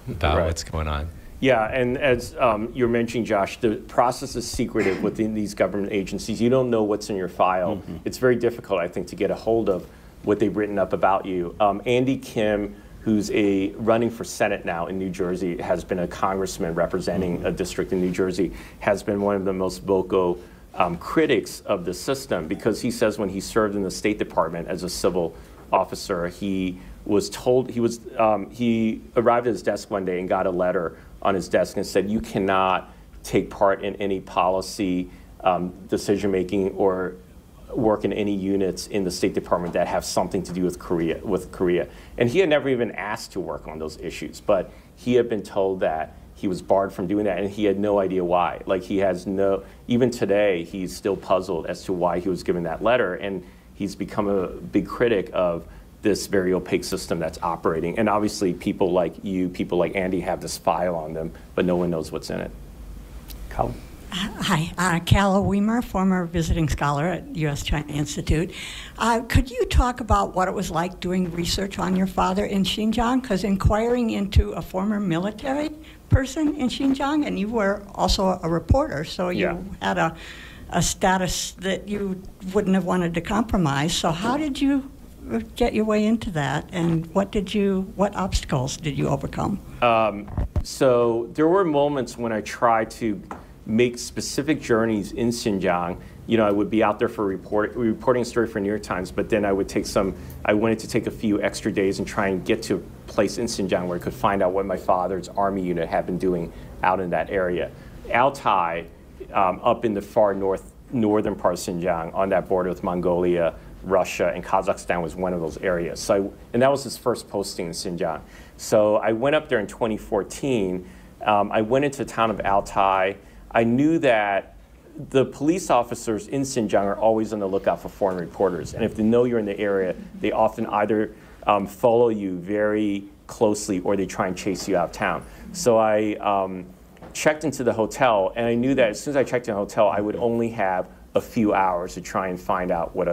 about what's going on. Yeah, and as you're mentioning, Josh, the process is secretive within these government agencies. You don't know what's in your file. It's very difficult, I think, to get a hold of what they've written up about you. Andy Kim, who's running for Senate now in New Jersey, has been a congressman representing a district in New Jersey, has been one of the most vocal critics of the system, because he says when he served in the State Department as a civil officer, he arrived at his desk one day and got a letter on his desk and said, you cannot take part in any policy decision making or work in any units in the State Department that have something to do with Korea. And he had never even asked to work on those issues, but he had been told that he was barred from doing that, and he had no idea why. Like, even today, he's still puzzled as to why he was given that letter, and he's become a big critic of this very opaque system that's operating. And obviously, people like you, people like Andy have this file on them, but no one knows what's in it. Colin? Hi, Calla Weimer, former visiting scholar at U.S.-China Institute. Could you talk about what it was like doing research on your father in Xinjiang? Because inquiring into a former military person in Xinjiang, and you were also a reporter, so you had a status that you wouldn't have wanted to compromise. So how did you get your way into that, and what obstacles did you overcome? So there were moments when I tried to make specific journeys in Xinjiang. You know, I would be out there for reporting a story for New York Times, but then I wanted to take a few extra days and try and get to a place in Xinjiang where I could find out what my father's army unit had been doing out in that area. Altai, up in the far northern part of Xinjiang, on that border with Mongolia, Russia, and Kazakhstan, was one of those areas. And that was his first posting in Xinjiang. So I went up there in 2014. I went into the town of Altai. I knew that the police officers in Xinjiang are always on the lookout for foreign reporters. And if they know you're in the area, they often either follow you very closely or they try and chase you out of town. So I checked into the hotel, and I knew that as soon as I checked in the hotel, I would only have a few hours to try and find out what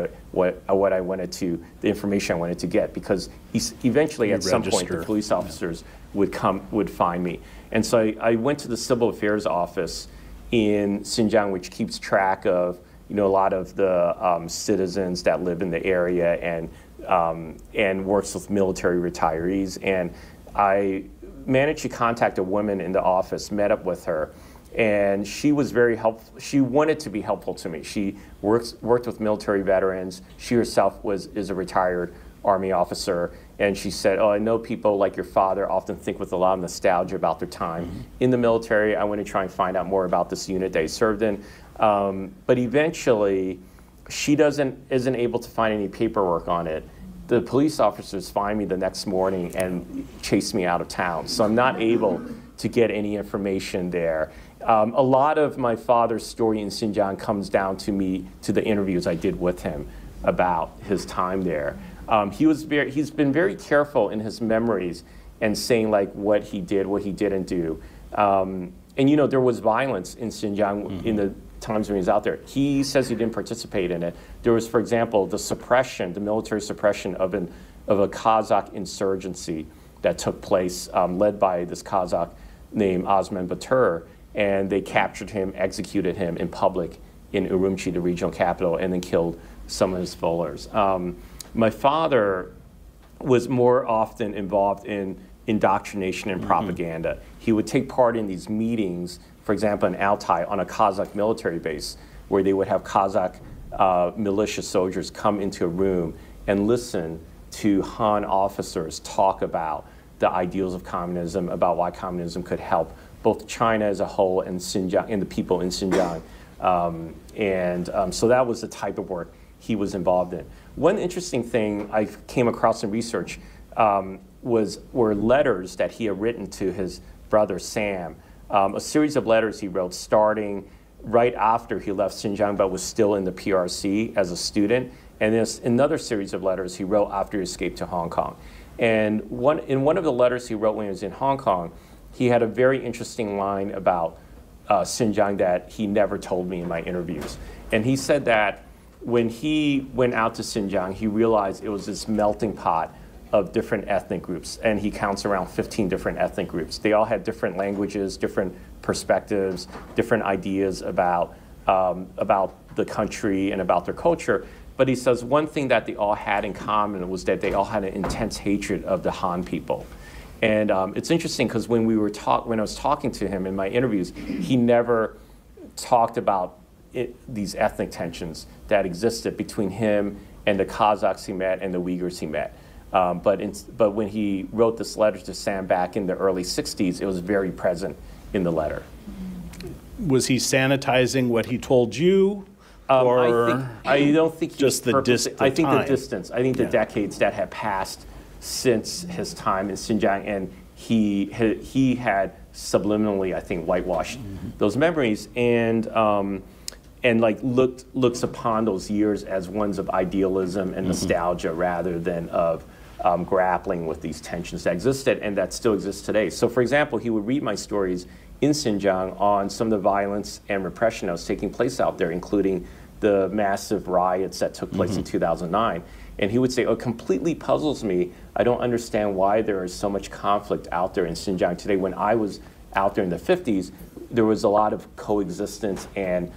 I wanted to, the information I wanted to get, because eventually at some point the police officers would find me. And so I went to the Civil Affairs Office in Xinjiang, which keeps track of a lot of the citizens that live in the area and works with military retirees. And I managed to contact a woman in the office, met up with her, and she was very helpful. She wanted to be helpful to me. She worked with military veterans. She herself is a retired Army officer, and she said, "Oh, I know people like your father often think with a lot of nostalgia about their time in the military. I want to try and find out more about this unit they served in." But eventually, she isn't able to find any paperwork on it. The police officers find me the next morning and chase me out of town. So I'm not able to get any information there. A lot of my father's story in Xinjiang comes down to the interviews I did with him about his time there. He's been very careful in his memories and saying like what he did, what he didn't do. And there was violence in Xinjiang in the times when he was out there. He says he didn't participate in it. There was, for example, the military suppression of a Kazakh insurgency that took place, led by this Kazakh named Osman Batur, and they captured him, executed him in public in Urumqi, the regional capital, and then killed some of his followers. My father was more often involved in indoctrination and propaganda. He would take part in these meetings, for example, in Altai on a Kazakh military base, where they would have Kazakh militia soldiers come into a room and listen to Han officers talk about the ideals of communism, about why communism could help both China as a whole and Xinjiang and the people in Xinjiang. So that was the type of work he was involved in. One interesting thing I came across in research were letters that he had written to his brother Sam, a series of letters he wrote starting right after he left Xinjiang but was still in the PRC as a student, and there's another series of letters he wrote after he escaped to Hong Kong. And in one of the letters he wrote when he was in Hong Kong, he had a very interesting line about Xinjiang that he never told me in my interviews. And he said that when he went out to Xinjiang, he realized it was this melting pot of different ethnic groups, and he counts around 15 different ethnic groups. They all had different languages, different perspectives, different ideas about the country and about their culture. But he says one thing that they all had in common was that they all had an intense hatred of the Han people. And it's interesting because when I was talking to him in my interviews, he never talked about these ethnic tensions that existed between him and the Kazakhs he met and the Uyghurs he met. But when he wrote this letter to Sam back in the early 60s, it was very present in the letter. Was he sanitizing what he told you? I don't think he just the distance. I think the distance. I think the decades that have passed since his time in Xinjiang, and he had subliminally, I think, whitewashed those memories and like looks upon those years as ones of idealism and nostalgia rather than of grappling with these tensions that existed and that still exist today. So, for example, he would read my stories in Xinjiang on some of the violence and repression that was taking place out there, including the massive riots that took place in 2009. And he would say, "Oh, it completely puzzles me. I don't understand why there is so much conflict out there in Xinjiang today. When I was out there in the 50s, there was a lot of coexistence and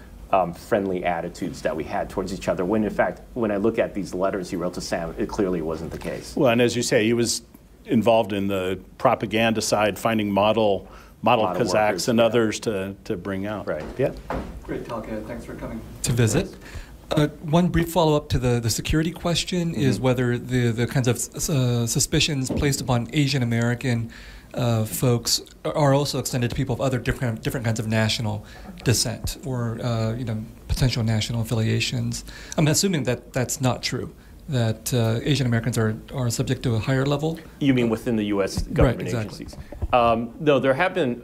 friendly attitudes that we had towards each other. When in fact, when I look at these letters he wrote to Sam, it clearly wasn't the case." Well, and as you say, he was involved in the propaganda side, finding model Kazakhs workers, and others to bring out. Right. Yeah. Great talk, Ed. Thanks for coming to visit. One brief follow-up to the security question is whether the kinds of suspicions placed upon Asian American folks are also extended to people of other different kinds of national descent or potential national affiliations. I'm assuming that that's not true, that Asian Americans are subject to a higher level. You mean within the U.S. government right, exactly. agencies? No, there have been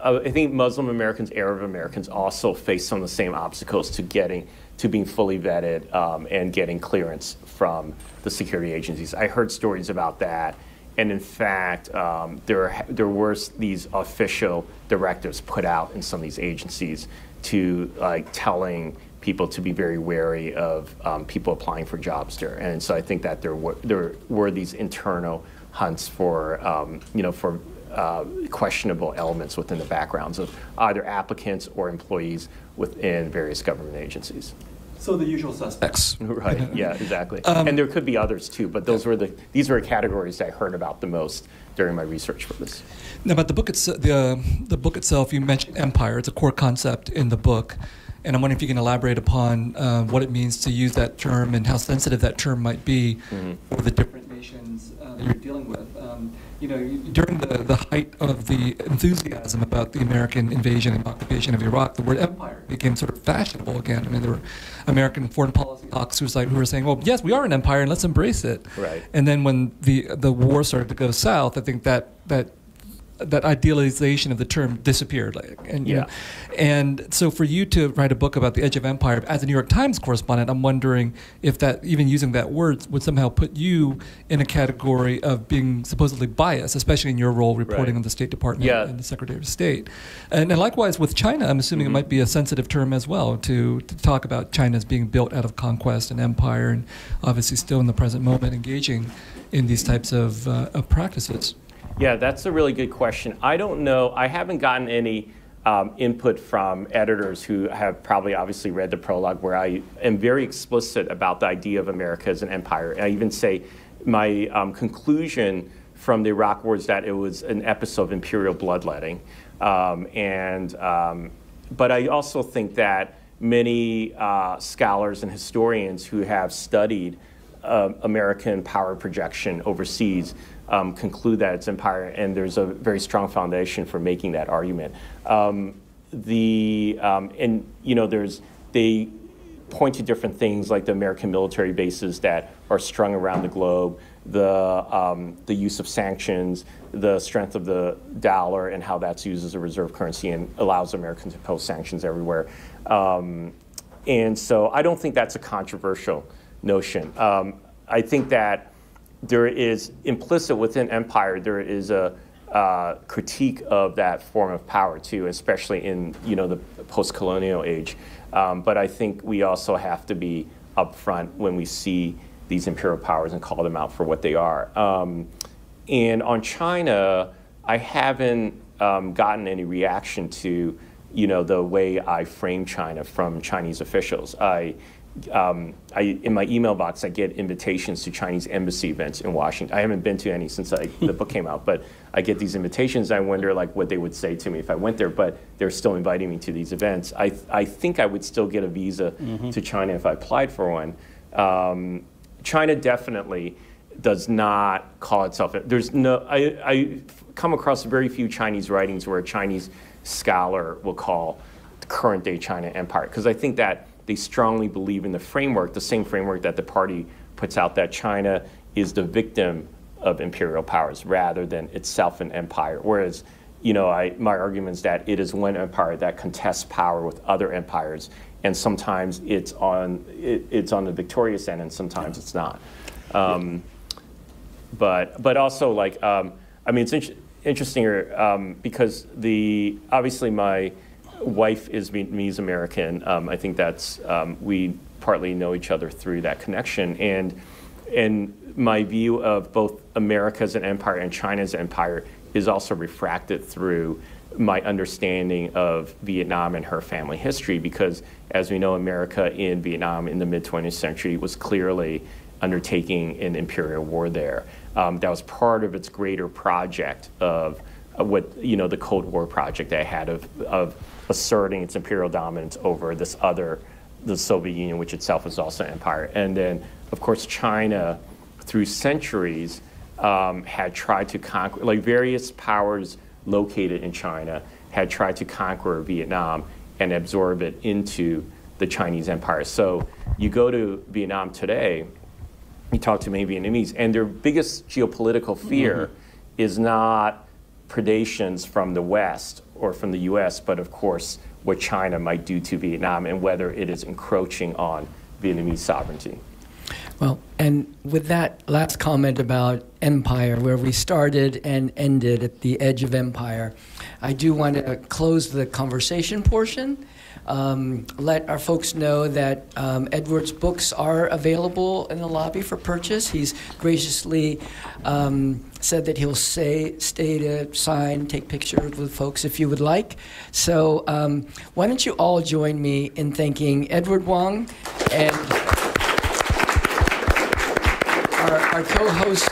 I think Muslim Americans, Arab Americans also face some of the same obstacles to being fully vetted and getting clearance from the security agencies. I heard stories about that, and in fact, there were these official directives put out in some of these agencies to telling people to be very wary of people applying for jobs there. And so I think that there were these internal hunts for questionable elements within the backgrounds of either applicants or employees within various government agencies. So the usual suspects. Right, yeah, exactly. And there could be others too, but these were categories that I heard about the most during my research for this. Now, about the book, the book itself, you mentioned empire. It's a core concept in the book. And I'm wondering if you can elaborate upon what it means to use that term and how sensitive that term might be for the different nations that you're dealing with. During the height of the enthusiasm about the American invasion and occupation of Iraq, the word empire became sort of fashionable again. I mean, there were American foreign policy hawks who were saying, well, yes, we are an empire and let's embrace it. Right. And then when the war started to go south, I think that idealization of the term disappeared. And so for you to write a book about the edge of empire as a New York Times correspondent, I'm wondering if that, even using that word, would somehow put you in a category of being supposedly biased, especially in your role reporting on the State Department and the Secretary of State. And likewise with China, I'm assuming it might be a sensitive term as well to talk about China as being built out of conquest and empire, and obviously still in the present moment engaging in these types of practices. Yeah, that's a really good question. I don't know. I haven't gotten any input from editors who have probably obviously read the prologue, where I am very explicit about the idea of America as an empire. I even say my conclusion from the Iraq War is that it was an episode of imperial bloodletting. But I also think that many scholars and historians who have studied American power projection overseas conclude that it's empire, and there's a very strong foundation for making that argument. They point to different things like the American military bases that are strung around the globe, the use of sanctions, the strength of the dollar, and how that's used as a reserve currency and allows Americans to impose sanctions everywhere. And so I don't think that's a controversial notion. I think that there is implicit within empire, there is a critique of that form of power too, especially in the post-colonial age. But I think we also have to be upfront when we see these imperial powers and call them out for what they are. And on China, I haven't gotten any reaction to the way I frame China from Chinese officials. In my email box, I get invitations to Chinese embassy events in Washington. I haven't been to any since the book came out, but I get these invitations. I wonder what they would say to me if I went there, but they're still inviting me to these events. I think I would still get a visa to China if I applied for one. China definitely does not call itself, I come across very few Chinese writings where a Chinese scholar will call the current day China empire, because I think that they strongly believe in the framework, the same framework that the party puts out, that China is the victim of imperial powers rather than itself an empire. Whereas, my argument is that it is one empire that contests power with other empires, and sometimes it's on the victorious end, and sometimes it's not. But also it's interesting because obviously my wife is Vietnamese American. I think that's we partly know each other through that connection, and my view of both America as an empire and China as an empire is also refracted through my understanding of Vietnam and her family history, because as we know, America in Vietnam in the mid-20th century was clearly undertaking an imperial war there. That was part of its greater project of what the Cold War project they had of asserting its imperial dominance over the Soviet Union, which itself was also an empire. And then, of course, China, through centuries, had tried to conquer, various powers located in China had tried to conquer Vietnam and absorb it into the Chinese empire. So you go to Vietnam today, you talk to many Vietnamese, and their biggest geopolitical fear is not predations from the West or from the US, but of course what China might do to Vietnam and whether it is encroaching on Vietnamese sovereignty. Well, and with that last comment about empire, where we started and ended at the edge of empire, I do want to close the conversation portion. Let our folks know that Edward's books are available in the lobby for purchase. He's graciously said that he'll stay to sign, take pictures with folks if you would like. So why don't you all join me in thanking Edward Wong and our co-host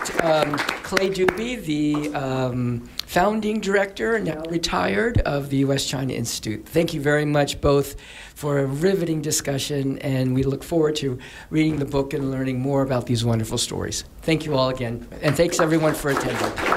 Clay Dubey, the founding director, now retired, of the U.S.-China Institute. Thank you very much both for a riveting discussion, and we look forward to reading the book and learning more about these wonderful stories. Thank you all again, and thanks everyone for attending.